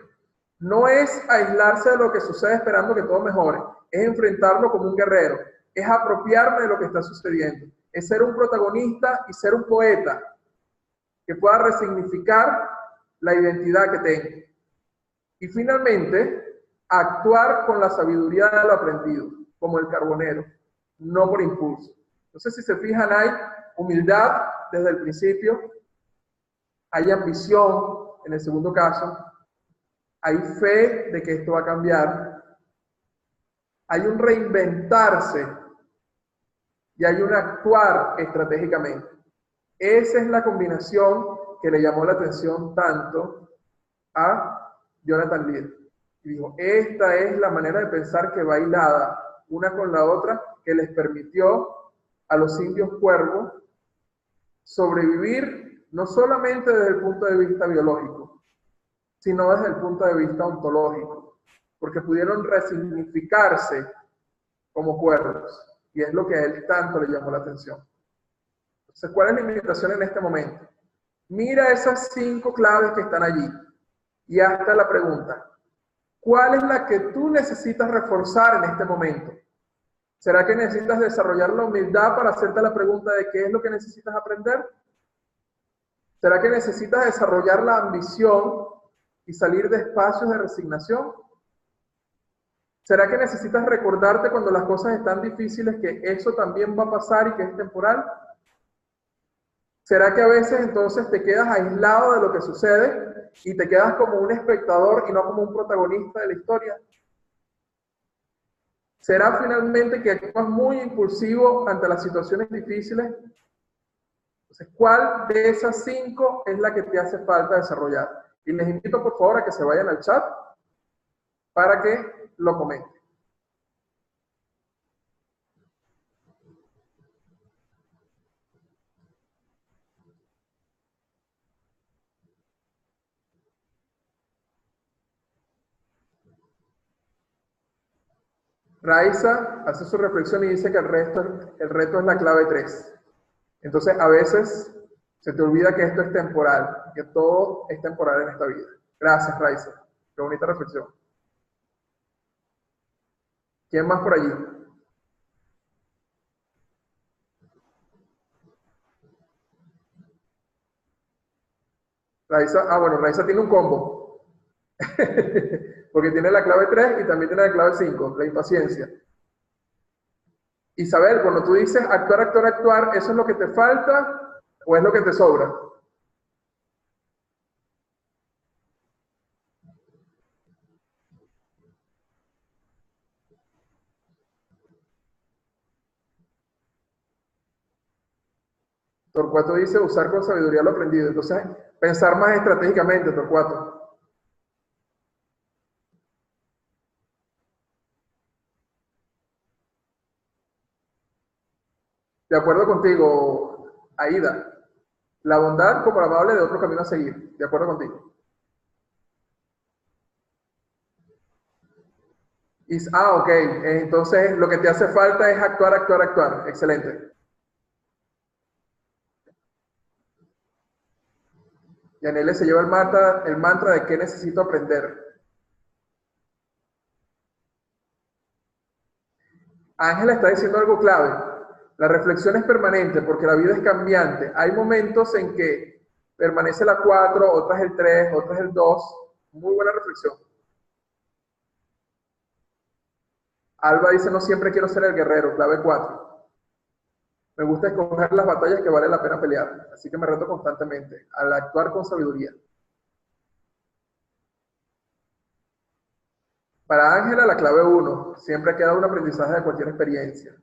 Speaker 1: no es aislarse de lo que sucede esperando que todo mejore, es enfrentarlo como un guerrero, es apropiarme de lo que está sucediendo, es ser un protagonista y ser un poeta que pueda resignificar la identidad que tengo. Y finalmente, actuar con la sabiduría de lo aprendido, como el carbonero, no por impulso. Entonces, si se fijan, hay humildad desde el principio, hay ambición en el segundo caso, hay fe de que esto va a cambiar, hay un reinventarse y hay un actuar estratégicamente. Esa es la combinación que le llamó la atención tanto a Jonathan Lear. Y dijo, esta es la manera de pensar que va hilada una con la otra, que les permitió a los indios cuervos sobrevivir no solamente desde el punto de vista biológico, sino desde el punto de vista ontológico. porque pudieron resignificarse como cuervos. Y es lo que a él tanto le llamó la atención. Entonces, ¿cuál es la invitación en este momento? Mira esas 5 claves que están allí y hazte la pregunta: ¿cuál es la que tú necesitas reforzar en este momento? ¿Será que necesitas desarrollar la humildad para hacerte la pregunta de qué es lo que necesitas aprender? ¿Será que necesitas desarrollar la ambición y salir de espacios de resignación? ¿Será que necesitas recordarte cuando las cosas están difíciles que eso también va a pasar y que es temporal? ¿Será que a veces entonces te quedas aislado de lo que sucede y te quedas como un espectador y no como un protagonista de la historia? ¿Será finalmente que actúas muy impulsivo ante las situaciones difíciles? Entonces, ¿cuál de esas 5 es la que te hace falta desarrollar? Y les invito por favor a que se vayan al chat para que lo comenten. Raiza hace su reflexión y dice que el reto es la clave 3. Entonces, a veces se te olvida que esto es temporal, que todo es temporal en esta vida. Gracias, Raiza. Qué bonita reflexión. ¿Quién más por allí? Raiza, bueno, Raiza tiene un combo. Porque tiene la clave 3 y también tiene la clave 5, la impaciencia. Isabel, cuando tú dices actuar, actuar, actuar, ¿eso es lo que te falta o es lo que te sobra? Torcuato dice usar con sabiduría lo aprendido. Entonces, pensar más estratégicamente, Torcuato. De acuerdo contigo, Aida. La bondad como la amable de otro camino a seguir. De acuerdo contigo. Ok. Entonces, lo que te hace falta es actuar, actuar, actuar. Excelente. Yanele se lleva el mantra de qué necesito aprender. Ángela está diciendo algo clave. La reflexión es permanente porque la vida es cambiante. Hay momentos en que permanece la 4, otras el 3, otras el 2. Muy buena reflexión. Alba dice, no siempre quiero ser el guerrero, clave 4. Me gusta escoger las batallas que vale la pena pelear, así que me reto constantemente al actuar con sabiduría. Para Ángela, la clave 1, siempre queda un aprendizaje de cualquier experiencia.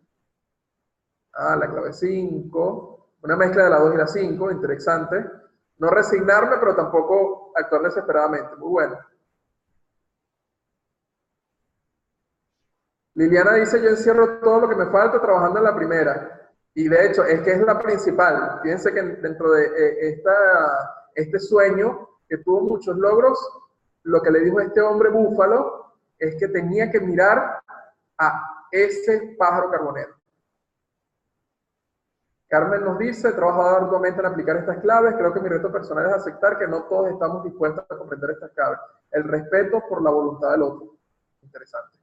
Speaker 1: La clave 5, una mezcla de la 2 y la 5, interesante. No resignarme, pero tampoco actuar desesperadamente, muy bueno. Liliana dice, yo encierro todo lo que me falta trabajando en la primera. Y de hecho, es que es la principal. Fíjense que dentro de este sueño, que tuvo muchos logros, lo que le dijo este hombre búfalo es que tenía que mirar a ese pájaro carbonero. Carmen nos dice, he trabajado arduamente en aplicar estas claves, creo que mi reto personal es aceptar que no todos estamos dispuestos a comprender estas claves. El respeto por la voluntad del otro. Interesante.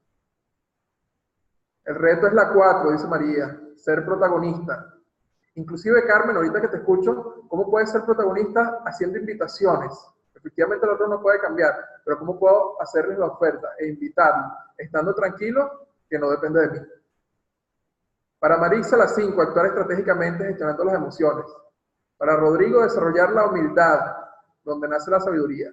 Speaker 1: El reto es la 4, dice María, ser protagonista. Inclusive, Carmen, ahorita que te escucho, ¿cómo puedes ser protagonista haciendo invitaciones? Efectivamente el otro no puede cambiar, pero ¿cómo puedo hacerles la oferta e invitarlo, estando tranquilo, que no depende de mí? Para Marisa, la 5, actuar estratégicamente gestionando las emociones. Para Rodrigo, desarrollar la humildad, donde nace la sabiduría.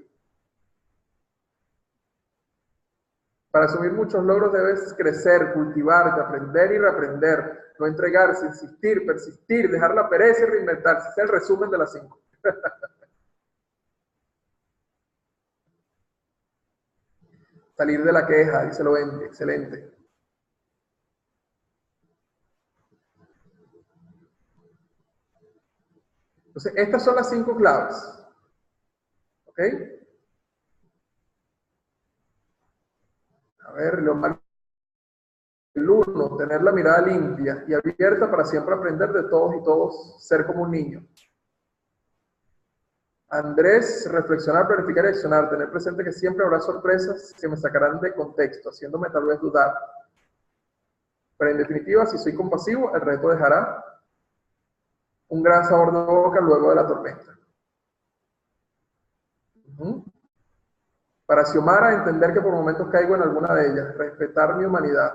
Speaker 1: Para asumir muchos logros debes crecer, cultivarte, aprender y reaprender, no entregarse, insistir, persistir, dejar la pereza y reinventarse. Ese es el resumen de las 5. Salir de la queja, dice Loendi, excelente. Entonces, estas son las 5 claves. ¿Ok? ver, Leomar, el 1, tener la mirada limpia y abierta para siempre aprender de todos y todos, ser como un niño. Andrés, reflexionar, planificar y accionar, tener presente que siempre habrá sorpresas que me sacarán de contexto, haciéndome tal vez dudar. Pero en definitiva, si soy compasivo, el reto dejará un gran sabor de boca luego de la tormenta. Para Xiomara, entender que por momentos caigo en alguna de ellas, respetar mi humanidad.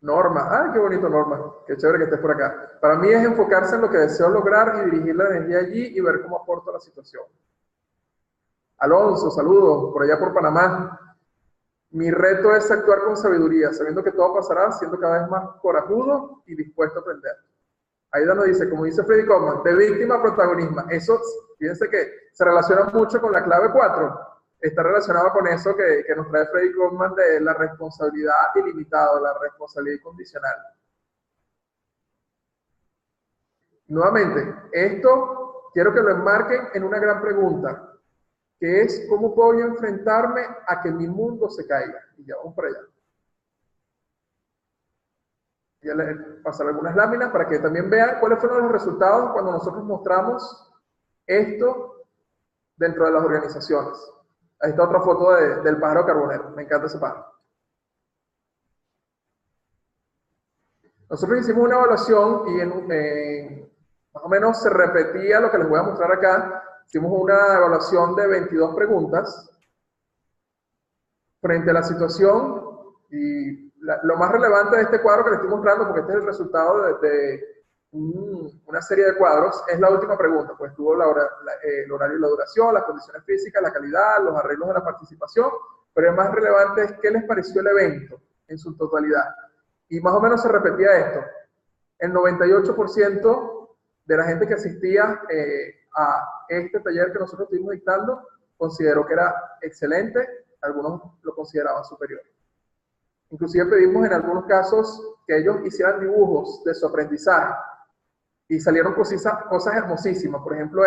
Speaker 1: Norma, ¡ay, qué bonito, Norma! Qué chévere que estés por acá. Para mí es enfocarse en lo que deseo lograr y dirigir la energía allí y ver cómo aporto a la situación. Alonso, saludos, por allá por Panamá. Mi reto es actuar con sabiduría, sabiendo que todo pasará, siendo cada vez más corajudo y dispuesto a aprender. Aida nos dice, como dice Freddy Kaufman, de víctima a protagonismo. Eso, fíjense que se relaciona mucho con la clave 4. Está relacionado con eso que nos trae Freddy Kaufman de la responsabilidad ilimitada, la responsabilidad incondicional. Nuevamente, esto quiero que lo enmarquen en una gran pregunta, que es ¿cómo puedo yo enfrentarme a que mi mundo se caiga? Y ya vamos para allá. Ya les pasaré algunas láminas para que también vean cuáles fueron los resultados cuando nosotros mostramos esto dentro de las organizaciones. Ahí está otra foto del pájaro carbonero. Me encanta ese pájaro. Nosotros hicimos una evaluación y más o menos se repetía lo que les voy a mostrar acá. Hicimos una evaluación de 22 preguntas frente a la situación y lo más relevante de este cuadro que les estoy mostrando, porque este es el resultado de una serie de cuadros, es la última pregunta, pues tuvo el horario y la duración, las condiciones físicas, la calidad, los arreglos de la participación, pero el más relevante es qué les pareció el evento en su totalidad. Y más o menos se repetía esto. El 98% de la gente que asistía a este taller que nosotros estuvimos dictando consideró que era excelente, algunos lo consideraban superior. Inclusive pedimos en algunos casos que ellos hicieran dibujos de su aprendizaje y salieron cosas hermosísimas. Por ejemplo,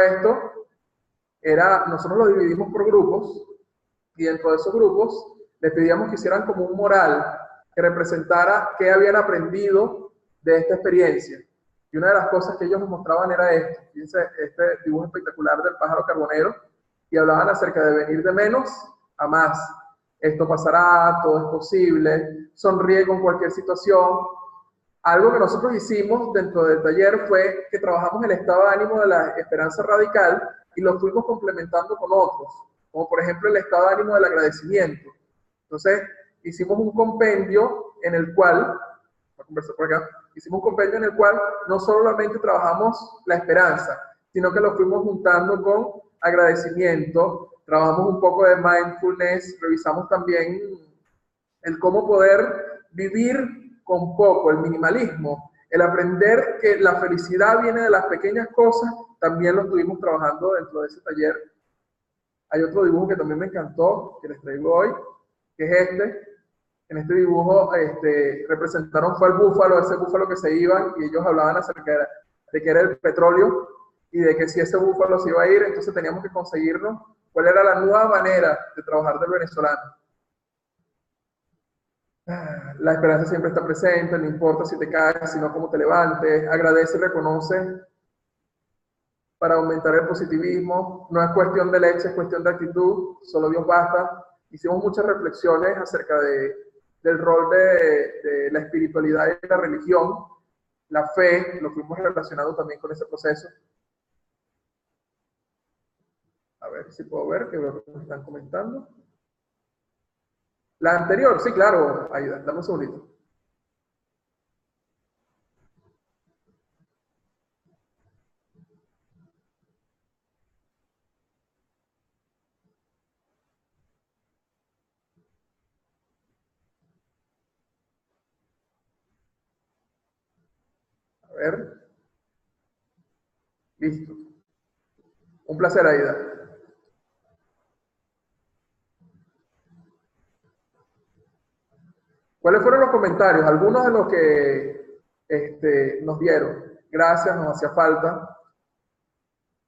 Speaker 1: nosotros lo dividimos por grupos y dentro de esos grupos les pedíamos que hicieran como un mural que representara qué habían aprendido de esta experiencia. Y una de las cosas que ellos nos mostraban era esto. Fíjense, este dibujo espectacular del pájaro carbonero, y hablaban acerca de venir de menos a más. Esto pasará, todo es posible, sonríe con cualquier situación. Algo que nosotros hicimos dentro del taller fue que trabajamos el estado de ánimo de la esperanza radical y lo fuimos complementando con otros, como por ejemplo el estado de ánimo del agradecimiento. Entonces, hicimos un compendio en el cual, voy a conversar por acá, hicimos un compendio en el cual no solamente trabajamos la esperanza, sino que lo fuimos juntando con agradecimiento, trabajamos un poco de mindfulness, revisamos también el cómo poder vivir con poco, el minimalismo, el aprender que la felicidad viene de las pequeñas cosas, también lo estuvimos trabajando dentro de ese taller. Hay otro dibujo que también me encantó, que les traigo hoy, que es este. En este dibujo representaron fue el búfalo, ese búfalo que se iban, y ellos hablaban acerca de que era el petróleo, y de que si ese búfalo se iba a ir, entonces teníamos que conseguirnos cuál era la nueva manera de trabajar del venezolano. La esperanza siempre está presente, no importa si te caes, sino cómo te levantes, agradece y reconoce para aumentar el positivismo. No es cuestión de leche, es cuestión de actitud, solo Dios basta. Hicimos muchas reflexiones acerca del rol de la espiritualidad y la religión, la fe, lo fuimos relacionando también con ese proceso. A ver si puedo ver, que veo que me están comentando. La anterior, sí, claro, Aida, dame un segundito. A ver. Listo. Un placer, Aida. ¿Cuáles fueron los comentarios? Algunos de los que nos dieron. Gracias, nos hacía falta.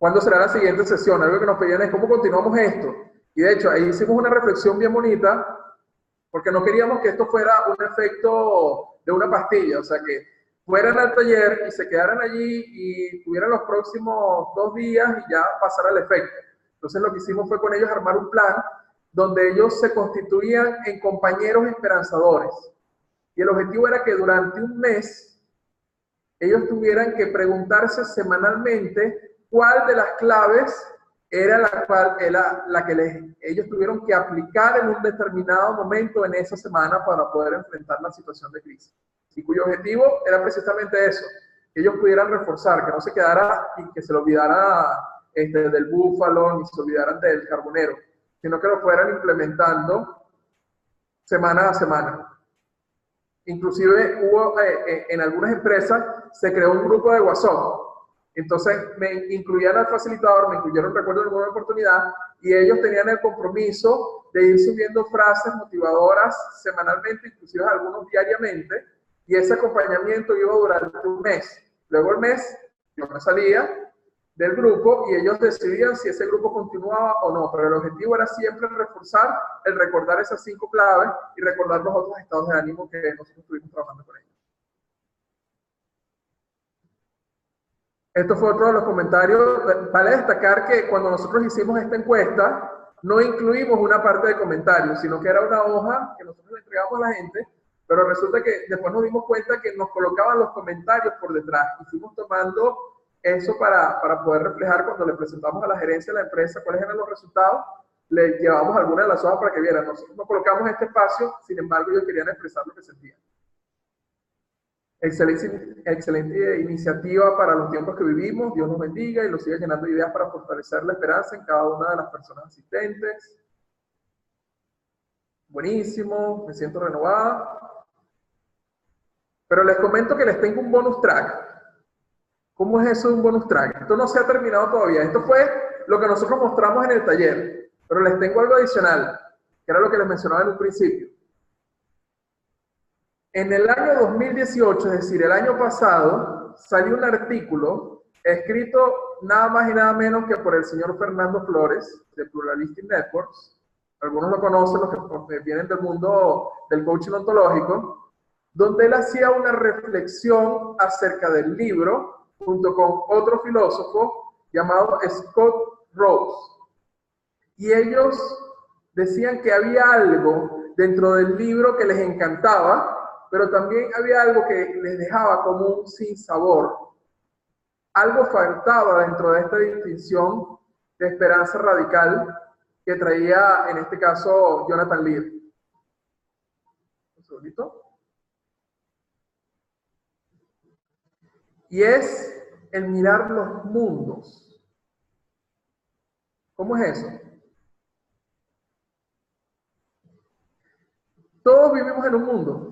Speaker 1: ¿cuándo será la siguiente sesión? Algo que nos pedían es cómo continuamos esto. Y de hecho, ahí hicimos una reflexión bien bonita, porque no queríamos que esto fuera un efecto de una pastilla, o sea, que fueran al taller y se quedaran allí y tuvieran los próximos 2 días y ya pasara el efecto. Entonces lo que hicimos fue con ellos armar un plan donde ellos se constituían en compañeros esperanzadores. Y el objetivo era que durante un mes ellos tuvieran que preguntarse semanalmente cuál de las claves era la que ellos tuvieron que aplicar en un determinado momento en esa semana para poder enfrentar la situación de crisis. Y cuyo objetivo era precisamente eso, que ellos pudieran reforzar, que no se quedara y que se lo olvidara del búfalo, ni se olvidaran del carbonero, sino que lo fueran implementando semana a semana. Inclusive hubo en algunas empresas se creó un grupo de WhatsApp. Entonces me incluían al facilitador, me incluyeron, recuerdo, en alguna oportunidad, y ellos tenían el compromiso de ir subiendo frases motivadoras semanalmente, inclusive algunos diariamente, y ese acompañamiento iba durante un mes. Luego el mes yo me salía del grupo y ellos decidían si ese grupo continuaba o no, pero el objetivo era siempre reforzar el recordar esas 5 claves y recordar los otros estados de ánimo que nosotros estuvimos trabajando con ellos. Esto fue otro de los comentarios. Vale destacar que cuando nosotros hicimos esta encuesta, no incluimos una parte de comentarios, sino que era una hoja que nosotros le entregamos a la gente, pero resulta que después nos dimos cuenta que nos colocaban los comentarios por detrás y fuimos tomando eso para poder reflejar cuando le presentamos a la gerencia de la empresa cuáles eran los resultados, le llevamos algunas de las hojas para que vieran. Nosotros no colocamos este espacio, sin embargo ellos querían expresar lo que sentían. Excelente iniciativa para los tiempos que vivimos. Dios nos bendiga y los siga llenando de ideas para fortalecer la esperanza en cada una de las personas asistentes. Buenísimo, me siento renovada. Pero les comento que les tengo un bonus track. ¿Cómo es eso de un bonus track? Esto no se ha terminado todavía. Esto fue lo que nosotros mostramos en el taller. Pero les tengo algo adicional, que era lo que les mencionaba en un principio. En el año 2018, es decir, el año pasado, salió un artículo escrito nada más y nada menos que por el señor Fernando Flores, de Pluralistic Networks. Algunos lo conocen, los que vienen del mundo del coaching ontológico, donde él hacía una reflexión acerca del libro, junto con otro filósofo llamado Scott Rose. Y ellos decían que había algo dentro del libro que les encantaba, pero también había algo que les dejaba como un sinsabor. Algo faltaba dentro de esta distinción de esperanza radical que traía, en este caso, Jonathan Lear. Un segundito. Y es el mirar los mundos. ¿Cómo es eso? Todos vivimos en un mundo.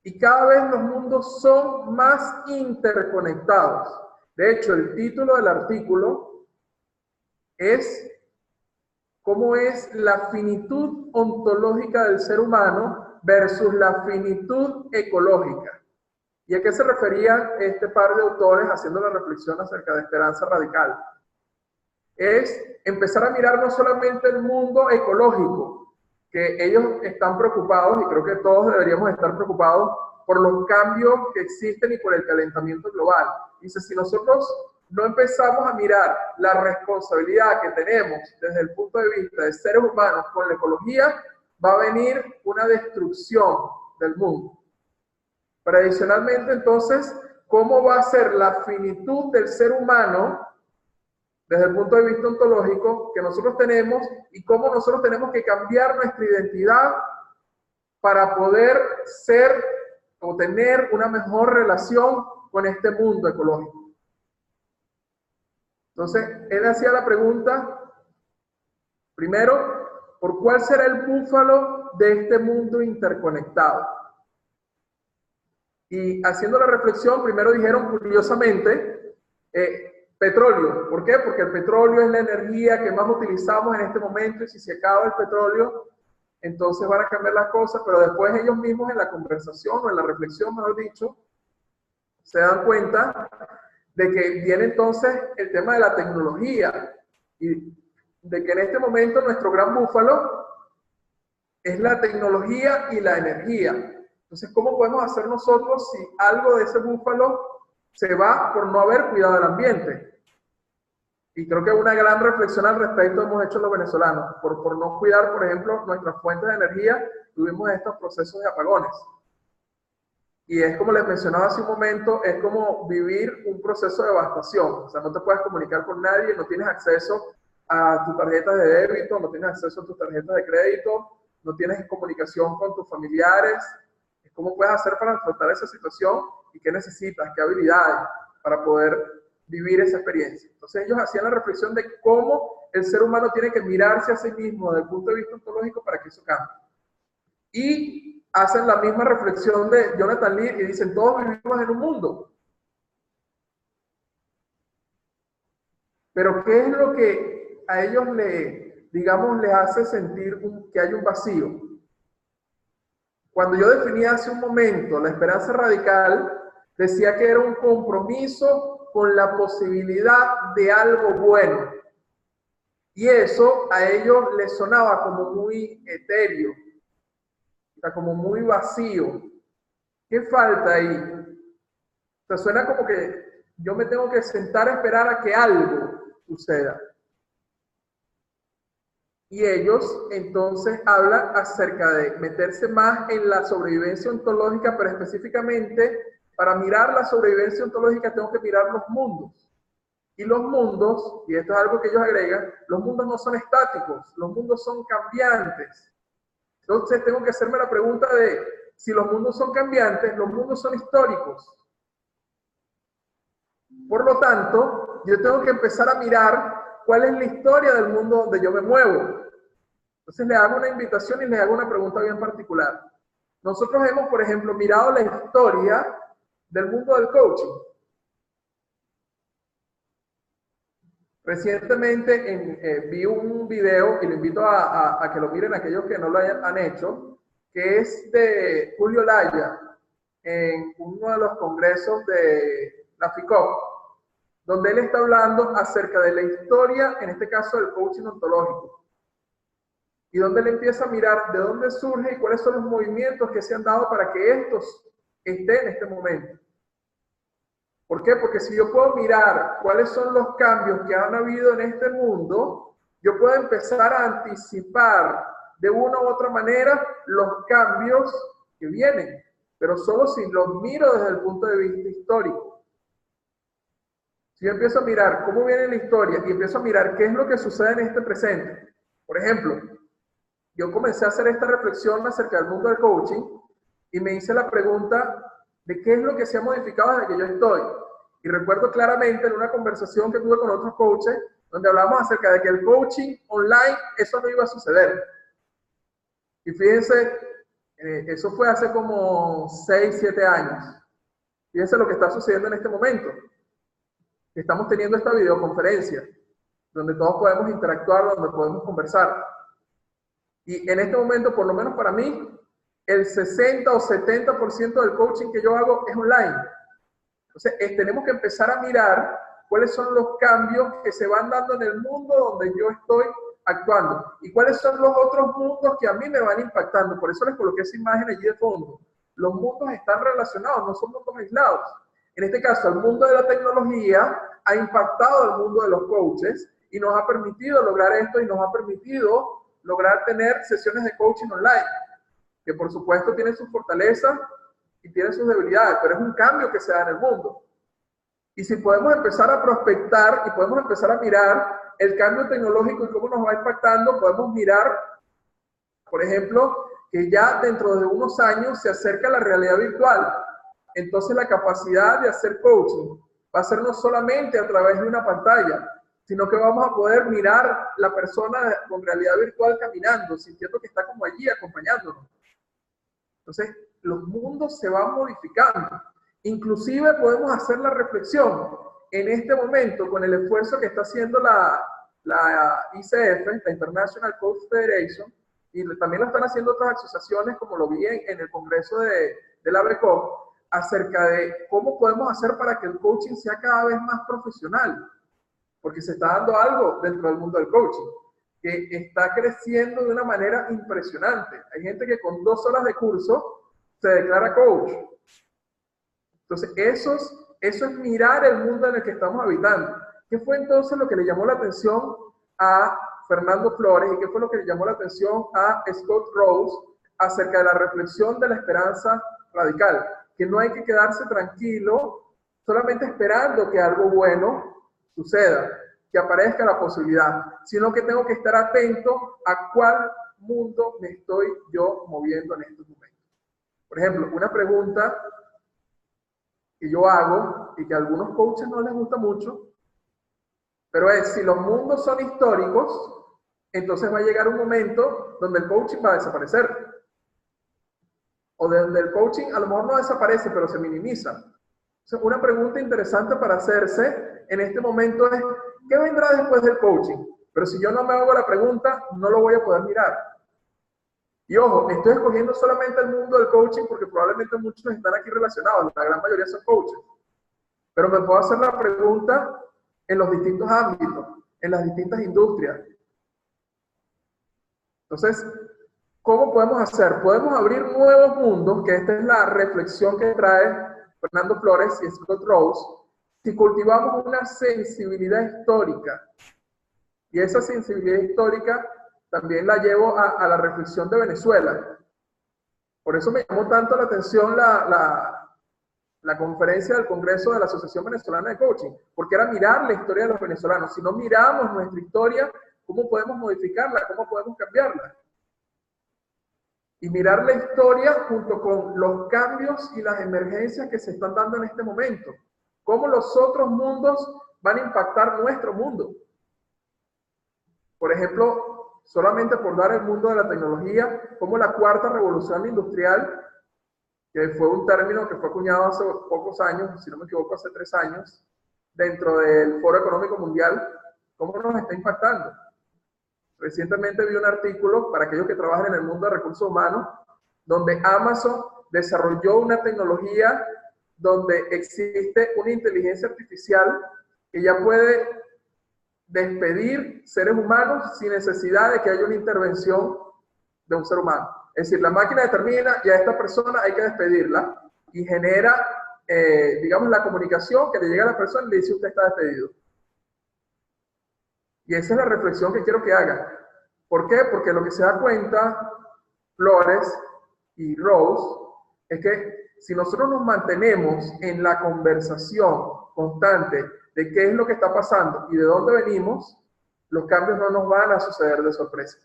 Speaker 1: Y cada vez los mundos son más interconectados. De hecho, el título del artículo es ¿cómo es la finitud ontológica del ser humano versus la finitud ecológica? ¿Y a qué se refería este par de autores haciendo la reflexión acerca de esperanza radical? Es empezar a mirar no solamente el mundo ecológico, que ellos están preocupados, y creo que todos deberíamos estar preocupados por los cambios que existen y por el calentamiento global. Dice, si nosotros no empezamos a mirar la responsabilidad que tenemos desde el punto de vista de seres humanos con la ecología, va a venir una destrucción del mundo. Pero adicionalmente, entonces, ¿cómo va a ser la finitud del ser humano desde el punto de vista ontológico que nosotros tenemos y cómo nosotros tenemos que cambiar nuestra identidad para poder ser o tener una mejor relación con este mundo ecológico? Entonces, él hacía la pregunta, primero, ¿por cuál será el búfalo de este mundo interconectado? Y haciendo la reflexión, primero dijeron curiosamente, petróleo. ¿Por qué? Porque el petróleo es la energía que más utilizamos en este momento y si se acaba el petróleo, entonces van a cambiar las cosas, pero después ellos mismos en la conversación o en la reflexión, mejor dicho, se dan cuenta de que viene entonces el tema de la tecnología y de que en este momento nuestro gran búfalo es la tecnología y la energía. Entonces, ¿cómo podemos hacer nosotros si algo de ese búfalo se va por no haber cuidado del ambiente? Y creo que una gran reflexión al respecto hemos hecho los venezolanos. Por no cuidar, por ejemplo, nuestras fuentes de energía, tuvimos estos procesos de apagones. Y es como les mencionaba hace un momento, es como vivir un proceso de devastación. O sea, no te puedes comunicar con nadie, no tienes acceso a tus tarjetas de débito, no tienes acceso a tus tarjetas de crédito, no tienes comunicación con tus familiares. ¿Cómo puedes hacer para afrontar esa situación? ¿Y qué necesitas? ¿Qué habilidades para poder vivir esa experiencia? Entonces ellos hacían la reflexión de cómo el ser humano tiene que mirarse a sí mismo desde el punto de vista ontológico para que eso cambie. Y hacen la misma reflexión de Jonathan Lear y dicen, todos vivimos en un mundo. Pero ¿qué es lo que a ellos les hace sentir que hay un vacío? Cuando yo definía hace un momento la esperanza radical, decía que era un compromiso con la posibilidad de algo bueno. Y eso a ellos les sonaba como muy etéreo, o sea, como muy vacío. ¿Qué falta ahí? O sea, suena como que yo me tengo que sentar a esperar a que algo suceda. Y ellos entonces hablan acerca de meterse más en la sobrevivencia ontológica, pero específicamente para mirar la sobrevivencia ontológica tengo que mirar los mundos. Y los mundos, y esto es algo que ellos agregan, los mundos no son estáticos, los mundos son cambiantes. Entonces tengo que hacerme la pregunta de si los mundos son cambiantes, los mundos son históricos. Por lo tanto, yo tengo que empezar a mirar cuál es la historia del mundo donde yo me muevo. Entonces le hago una invitación y le hago una pregunta bien particular. Nosotros hemos, por ejemplo, mirado la historia del mundo del coaching. Recientemente vi un video, y lo invito a que lo miren aquellos que no lo han hecho, que es de Julio Laya, en uno de los congresos de la FICOP, donde él está hablando acerca de la historia, en este caso del coaching ontológico, y donde él empieza a mirar de dónde surge y cuáles son los movimientos que se han dado para que estos estén en este momento. ¿Por qué? Porque si yo puedo mirar cuáles son los cambios que han habido en este mundo, yo puedo empezar a anticipar de una u otra manera los cambios que vienen, pero solo si los miro desde el punto de vista histórico. Si yo empiezo a mirar cómo viene la historia y empiezo a mirar qué es lo que sucede en este presente. Por ejemplo, yo comencé a hacer esta reflexión acerca del mundo del coaching y me hice la pregunta de qué es lo que se ha modificado desde que yo estoy. Y recuerdo claramente en una conversación que tuve con otros coaches, donde hablamos acerca de que el coaching online, eso no iba a suceder. Y fíjense, eso fue hace como 6, 7 años. Fíjense lo que está sucediendo en este momento. Estamos teniendo esta videoconferencia, donde todos podemos interactuar, donde podemos conversar. Y en este momento, por lo menos para mí, el 60 o 70% del coaching que yo hago es online. Entonces, tenemos que empezar a mirar cuáles son los cambios que se van dando en el mundo donde yo estoy actuando y cuáles son los otros mundos que a mí me van impactando. Por eso les coloqué esa imagen allí de fondo. Los mundos están relacionados, no son mundos aislados. En este caso, el mundo de la tecnología ha impactado el mundo de los coaches y nos ha permitido lograr esto y nos ha permitido lograr tener sesiones de coaching online, que por supuesto tienen sus fortalezas y tienen sus debilidades, pero es un cambio que se da en el mundo. Y si podemos empezar a prospectar y podemos empezar a mirar el cambio tecnológico y cómo nos va impactando, podemos mirar, por ejemplo, que ya dentro de unos años se acerca la realidad virtual. Entonces la capacidad de hacer coaching va a ser no solamente a través de una pantalla, sino que vamos a poder mirar la persona con realidad virtual caminando, sintiendo que está como allí acompañándonos. Entonces, los mundos se van modificando. Inclusive podemos hacer la reflexión en este momento con el esfuerzo que está haciendo la ICF, la International Coach Federation, y también lo están haciendo otras asociaciones, como lo vi en el congreso de la BECOM, acerca de cómo podemos hacer para que el coaching sea cada vez más profesional, porque se está dando algo dentro del mundo del coaching, que está creciendo de una manera impresionante. Hay gente que con 2 horas de curso se declara coach. Entonces, eso es mirar el mundo en el que estamos habitando. ¿Qué fue entonces lo que le llamó la atención a Fernando Flores y qué fue lo que le llamó la atención a Scott Rose acerca de la reflexión de la esperanza radical? Que no hay que quedarse tranquilo solamente esperando que algo bueno suceda, que aparezca la posibilidad, sino que tengo que estar atento a cuál mundo me estoy yo moviendo en estos momentos. Por ejemplo, una pregunta que yo hago y que a algunos coaches no les gusta mucho, pero es, si los mundos son históricos, entonces va a llegar un momento donde el coaching va a desaparecer. O donde el coaching a lo mejor no desaparece, pero se minimiza. Entonces, una pregunta interesante para hacerse en este momento es, ¿qué vendrá después del coaching? Pero si yo no me hago la pregunta, no lo voy a poder mirar. Y ojo, estoy escogiendo solamente el mundo del coaching porque probablemente muchos están aquí relacionados, la gran mayoría son coaches. Pero me puedo hacer la pregunta en los distintos ámbitos, en las distintas industrias. Entonces, ¿cómo podemos hacer? Podemos abrir nuevos mundos, que esta es la reflexión que trae Fernando Flores y Scott Rose, si cultivamos una sensibilidad histórica. Y esa sensibilidad histórica también la llevo a la reflexión de Venezuela. Por eso me llamó tanto la atención la conferencia del Congreso de la Asociación Venezolana de Coaching, porque era mirar la historia de los venezolanos. Si no miramos nuestra historia, ¿cómo podemos modificarla? ¿Cómo podemos cambiarla? Y mirar la historia junto con los cambios y las emergencias que se están dando en este momento. Cómo los otros mundos van a impactar nuestro mundo. Por ejemplo, solamente por dar el mundo de la tecnología, como la cuarta revolución industrial, que fue un término que fue acuñado hace pocos años, si no me equivoco, hace 3 años, dentro del Foro Económico Mundial, cómo nos está impactando. Recientemente vi un artículo para aquellos que trabajan en el mundo de recursos humanos, donde Amazon desarrolló una tecnología donde existe una inteligencia artificial que ya puede despedir seres humanos sin necesidad de que haya una intervención de un ser humano. Es decir, la máquina determina, ya a esta persona hay que despedirla y genera, digamos, la comunicación que le llega a la persona y le dice usted está despedido. Y esa es la reflexión que quiero que haga. ¿Por qué? Porque lo que se da cuenta Flores y Rose es que si nosotros nos mantenemos en la conversación constante de qué es lo que está pasando y de dónde venimos, los cambios no nos van a suceder de sorpresa.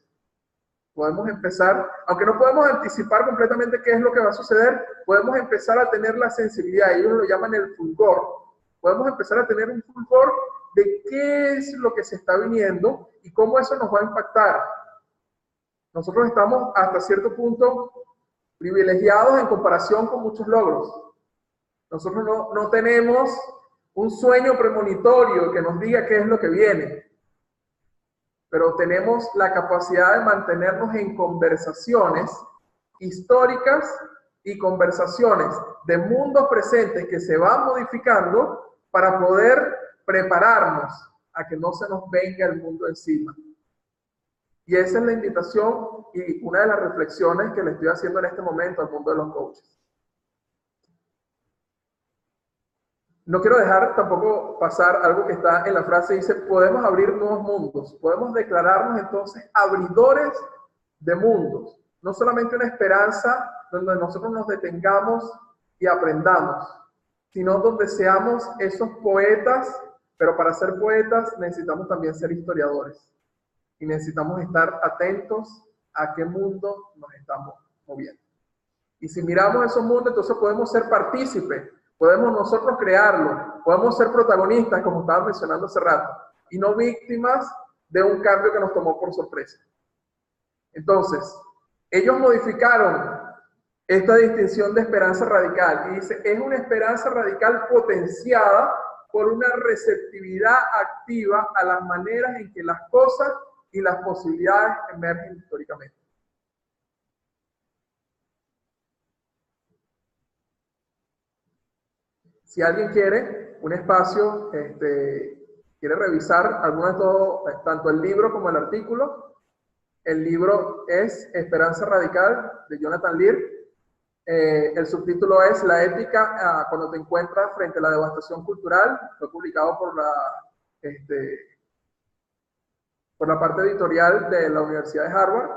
Speaker 1: Podemos empezar, aunque no podemos anticipar completamente qué es lo que va a suceder, podemos empezar a tener la sensibilidad, ellos lo llaman el fulgor. Podemos empezar a tener un fulgor de qué es lo que se está viniendo y cómo eso nos va a impactar. Nosotros estamos hasta cierto punto privilegiados en comparación con muchos logros. Nosotros no tenemos un sueño premonitorio que nos diga qué es lo que viene, pero tenemos la capacidad de mantenernos en conversaciones históricas y conversaciones de mundos presentes que se van modificando para poder prepararnos a que no se nos venga el mundo encima. Y esa es la invitación y una de las reflexiones que le estoy haciendo en este momento al mundo de los coaches. No quiero dejar tampoco pasar algo que está en la frase, dice, podemos abrir nuevos mundos, podemos declararnos entonces abridores de mundos, no solamente una esperanza donde nosotros nos detengamos y aprendamos, sino donde seamos esos poetas, pero para ser poetas necesitamos también ser historiadores y necesitamos estar atentos a qué mundo nos estamos moviendo. Y si miramos esos mundos, entonces podemos ser partícipes, podemos nosotros crearlo, podemos ser protagonistas, como estaba mencionando hace rato, y no víctimas de un cambio que nos tomó por sorpresa. Entonces, ellos modificaron esta distinción de esperanza radical y dice, es una esperanza radical potenciada por una receptividad activa a las maneras en que las cosas y las posibilidades emergen históricamente. Si alguien quiere un espacio, quiere revisar alguno de estos, tanto el libro como el artículo. El libro es Esperanza Radical, de Jonathan Lear. El subtítulo es La ética cuando te encuentras frente a la devastación cultural. Fue publicado por la parte editorial de la Universidad de Harvard.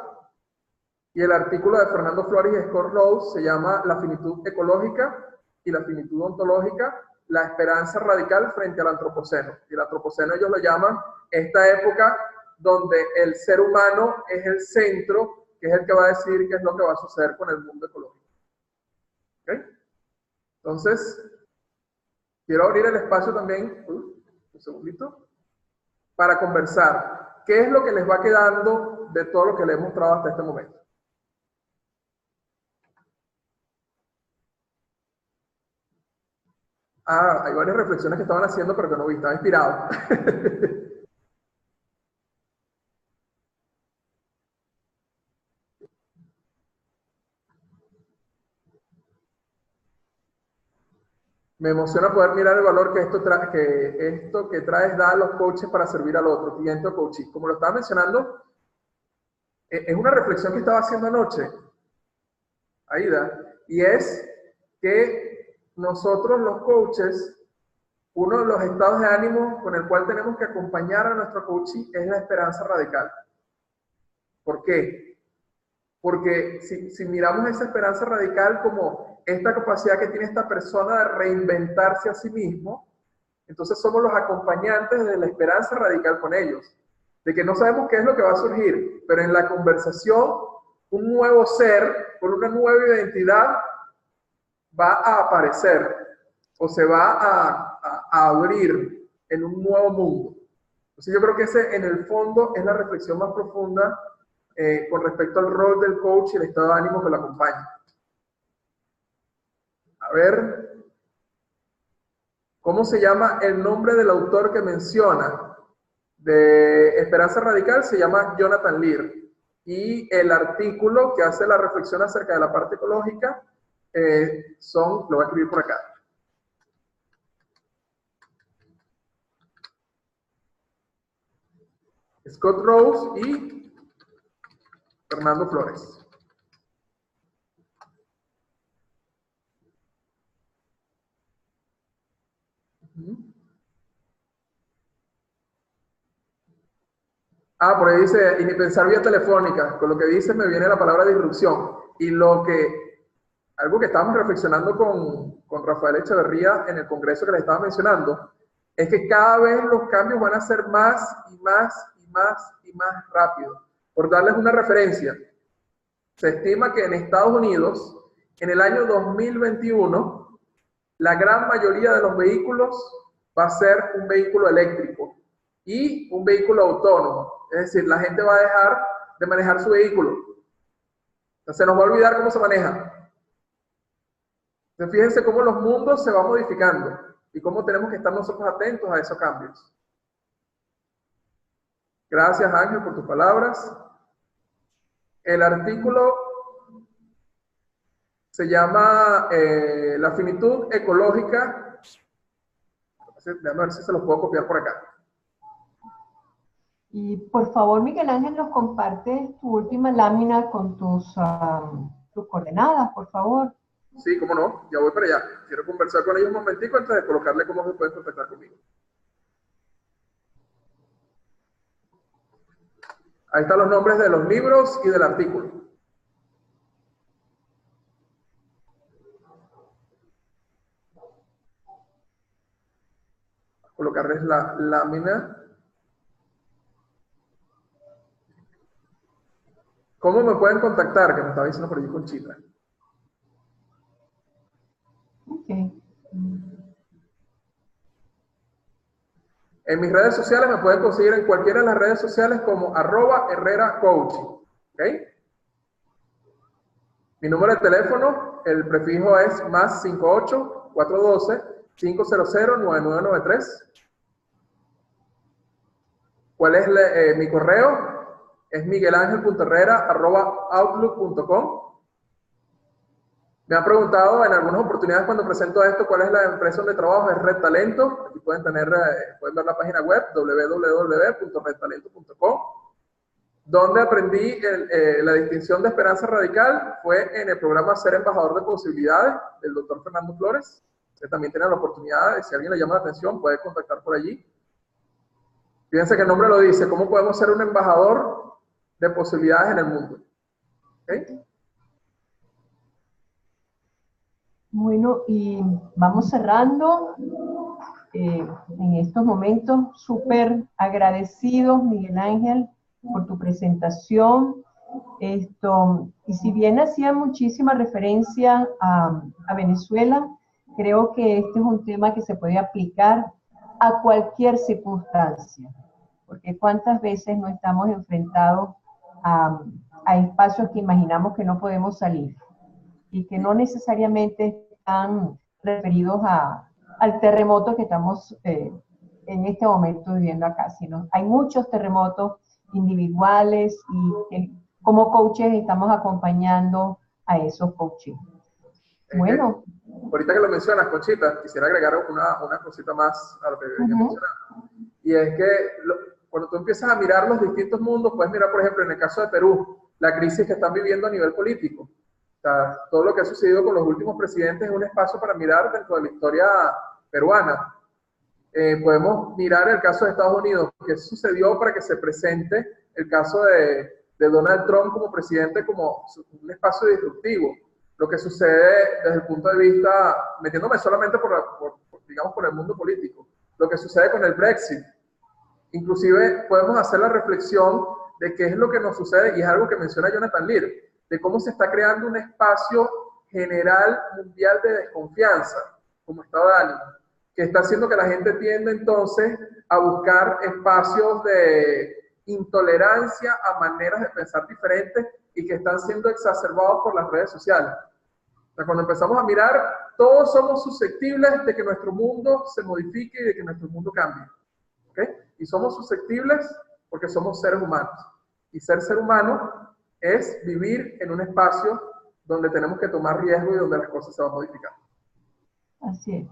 Speaker 1: Y el artículo de Fernando Flores y Scott Rose se llama La finitud ecológica y la finitud ontológica, la esperanza radical frente al antropoceno. Y el antropoceno ellos lo llaman esta época donde el ser humano es el centro, que es el que va a decir qué es lo que va a suceder con el mundo ecológico. ¿Okay? Entonces, quiero abrir el espacio también, un segundito, para conversar. ¿Qué es lo que les va quedando de todo lo que les he mostrado hasta este momento? Hay varias reflexiones que estaban haciendo, pero que no vi, estaba inspirado. Me emociona poder mirar el valor que esto que traes da a los coaches para servir al otro, cliente o coaching. Como lo estaba mencionando, es una reflexión que estaba haciendo anoche, Aida, y es que nosotros los coaches, uno de los estados de ánimo con el cual tenemos que acompañar a nuestro coaching es la esperanza radical. ¿Por qué? Porque si miramos esa esperanza radical como esta capacidad que tiene esta persona de reinventarse a sí mismo, entonces somos los acompañantes de la esperanza radical con ellos. De que no sabemos qué es lo que va a surgir, pero en la conversación, un nuevo ser, con una nueva identidad, va a aparecer o se va a abrir en un nuevo mundo. Entonces yo creo que ese en el fondo es la reflexión más profunda con respecto al rol del coach y el estado de ánimo que lo acompaña. A ver, ¿cómo se llama el nombre del autor que menciona de Esperanza Radical? Se llama Jonathan Lear. Y el artículo que hace la reflexión acerca de la parte ecológica lo voy a escribir por acá. Scott Rose y Fernando Flores. Por ahí dice, y ni pensar vía telefónica. Con lo que dice me viene la palabra disrupción. Y algo que estábamos reflexionando con Rafael Echeverría en el congreso que les estaba mencionando, es que cada vez los cambios van a ser más y más y más y más rápidos. Por darles una referencia, se estima que en Estados Unidos, en el año 2021, la gran mayoría de los vehículos va a ser un vehículo eléctrico y un vehículo autónomo. Es decir, la gente va a dejar de manejar su vehículo. Entonces, se nos va a olvidar cómo se maneja. Entonces, fíjense cómo los mundos se van modificando y cómo tenemos que estar nosotros atentos a esos cambios. Gracias, Ángel, por tus palabras. El artículo se llama La finitud ecológica. Déjame ver si se los puedo copiar por acá.
Speaker 2: Y por favor, Miguel Ángel, nos compartes tu última lámina con tus coordenadas, por favor.
Speaker 1: Sí, cómo no, ya voy para allá. Quiero conversar con ellos un momentico antes de colocarle cómo se pueden contactar conmigo. Ahí están los nombres de los libros y del artículo. Colocarles la lámina. ¿Cómo me pueden contactar? Que me estaba diciendo por allí Conchita.
Speaker 2: Okay.
Speaker 1: En mis redes sociales me pueden conseguir en cualquiera de las redes sociales como @HerreraCoaching. ¿Ok? Mi número de teléfono, el prefijo es +58 412 500 9993. ¿Cuál es mi correo? Es miguelangel.herrera@outlook.com. Me han preguntado en algunas oportunidades cuando presento esto cuál es la empresa donde trabajo, es Red Talento. Aquí pueden ver la página web www.redtalento.com. Donde aprendí la distinción de esperanza radical fue en el programa Ser Embajador de Posibilidades del doctor Fernando Flores, que también tiene la oportunidad, si alguien le llama la atención, puede contactar por allí. Fíjense que el nombre lo dice, ¿cómo podemos ser un embajador de posibilidades en el mundo? ¿Okay?
Speaker 2: Bueno, y vamos cerrando. En estos momentos, súper agradecidos, Miguel Ángel, por tu presentación. Y si bien hacía muchísima referencia a Venezuela, creo que este es un tema que se puede aplicar a cualquier circunstancia, porque cuántas veces no estamos enfrentados a espacios que imaginamos que no podemos salir y que no necesariamente están referidos al terremoto que estamos en este momento viviendo acá, sino hay muchos terremotos individuales y como coaches estamos acompañando a esos coaches. Bueno.
Speaker 1: Ahorita que lo mencionas, Conchita, quisiera agregar una cosita más a lo que mencionaba. Y es que cuando tú empiezas a mirar los distintos mundos, puedes mirar, por ejemplo, en el caso de Perú, la crisis que están viviendo a nivel político. O sea, todo lo que ha sucedido con los últimos presidentes es un espacio para mirar dentro de la historia peruana. Podemos mirar el caso de Estados Unidos, qué sucedió para que se presente el caso de Donald Trump como presidente como un espacio disruptivo. Lo que sucede desde el punto de vista, metiéndome solamente digamos, por el mundo político, lo que sucede con el Brexit. Inclusive podemos hacer la reflexión de qué es lo que nos sucede, y es algo que menciona Jonathan Lear, de cómo se está creando un espacio general mundial de desconfianza, como estado de ánimo, que está haciendo que la gente tienda entonces a buscar espacios de intolerancia a maneras de pensar diferentes y que están siendo exacerbados por las redes sociales. O sea, cuando empezamos a mirar, todos somos susceptibles de que nuestro mundo se modifique y de que nuestro mundo cambie. ¿Okay? Y somos susceptibles porque somos seres humanos. Y ser humano es vivir en un espacio donde tenemos que tomar riesgo y donde las cosas se van a modificar.
Speaker 2: Así es.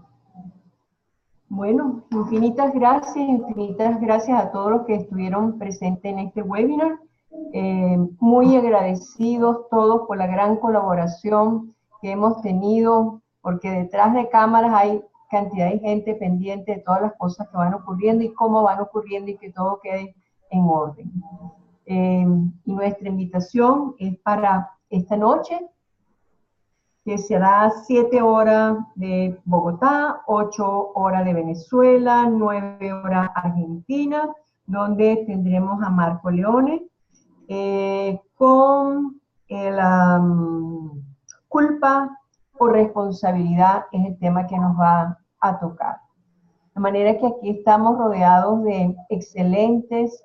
Speaker 2: Bueno, infinitas gracias a todos los que estuvieron presentes en este webinar. Muy agradecidos todos por la gran colaboración que hemos tenido, porque detrás de cámaras hay cantidad de gente pendiente de todas las cosas que van ocurriendo y cómo van ocurriendo y que todo quede en orden. Y nuestra invitación es para esta noche, que será 7 horas de Bogotá, 8 horas de Venezuela, 9 horas Argentina, donde tendremos a Marco Leone con el culpa o responsabilidad es el tema que nos va a tocar. De manera que aquí estamos rodeados de excelentes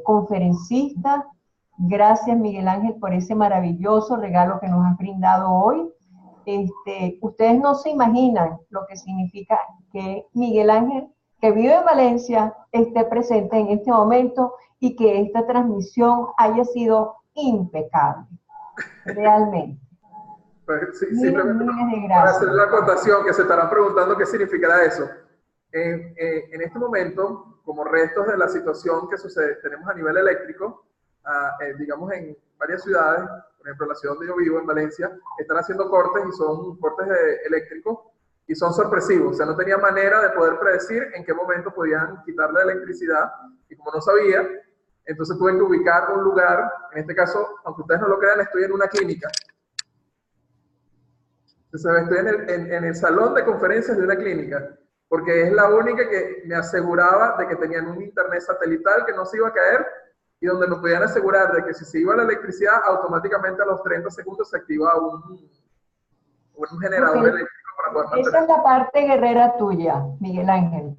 Speaker 2: conferencistas. Gracias, Miguel Ángel, por ese maravilloso regalo que nos has brindado hoy. Ustedes no se imaginan lo que significa que Miguel Ángel, que vive en Valencia, esté presente en este momento y que esta transmisión haya sido impecable. Realmente.
Speaker 1: Pues, sí,
Speaker 2: miles
Speaker 1: para hacer la acotación, que se estarán preguntando qué significará eso. En este momento, como restos de la situación que tenemos a nivel eléctrico, digamos en varias ciudades, por ejemplo la ciudad donde yo vivo, en Valencia, están haciendo cortes y son cortes eléctricos y son sorpresivos. O sea, no tenía manera de poder predecir en qué momento podían quitar la electricidad, y como no sabía, entonces tuve que ubicar un lugar. En este caso, aunque ustedes no lo crean, estoy en una clínica. Entonces, estoy en el salón de conferencias de una clínica, porque es la única que me aseguraba de que tenían un internet satelital que no se iba a caer y donde me podían asegurar de que si se iba la electricidad, automáticamente a los 30 segundos se activaba un generador eléctrico para poder mantener.
Speaker 2: Esa es la parte guerrera tuya, Miguel Ángel.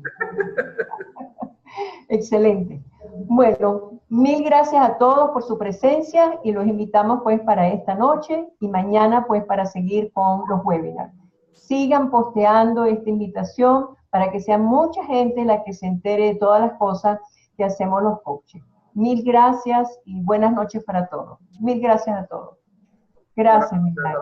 Speaker 2: Excelente. Bueno, mil gracias a todos por su presencia y los invitamos pues para esta noche y mañana pues para seguir con los webinars. Sigan posteando esta invitación para que sea mucha gente la que se entere de todas las cosas que hacemos los coaches. Mil gracias y buenas noches para todos. Mil gracias a todos. Gracias, Miguel Ángel.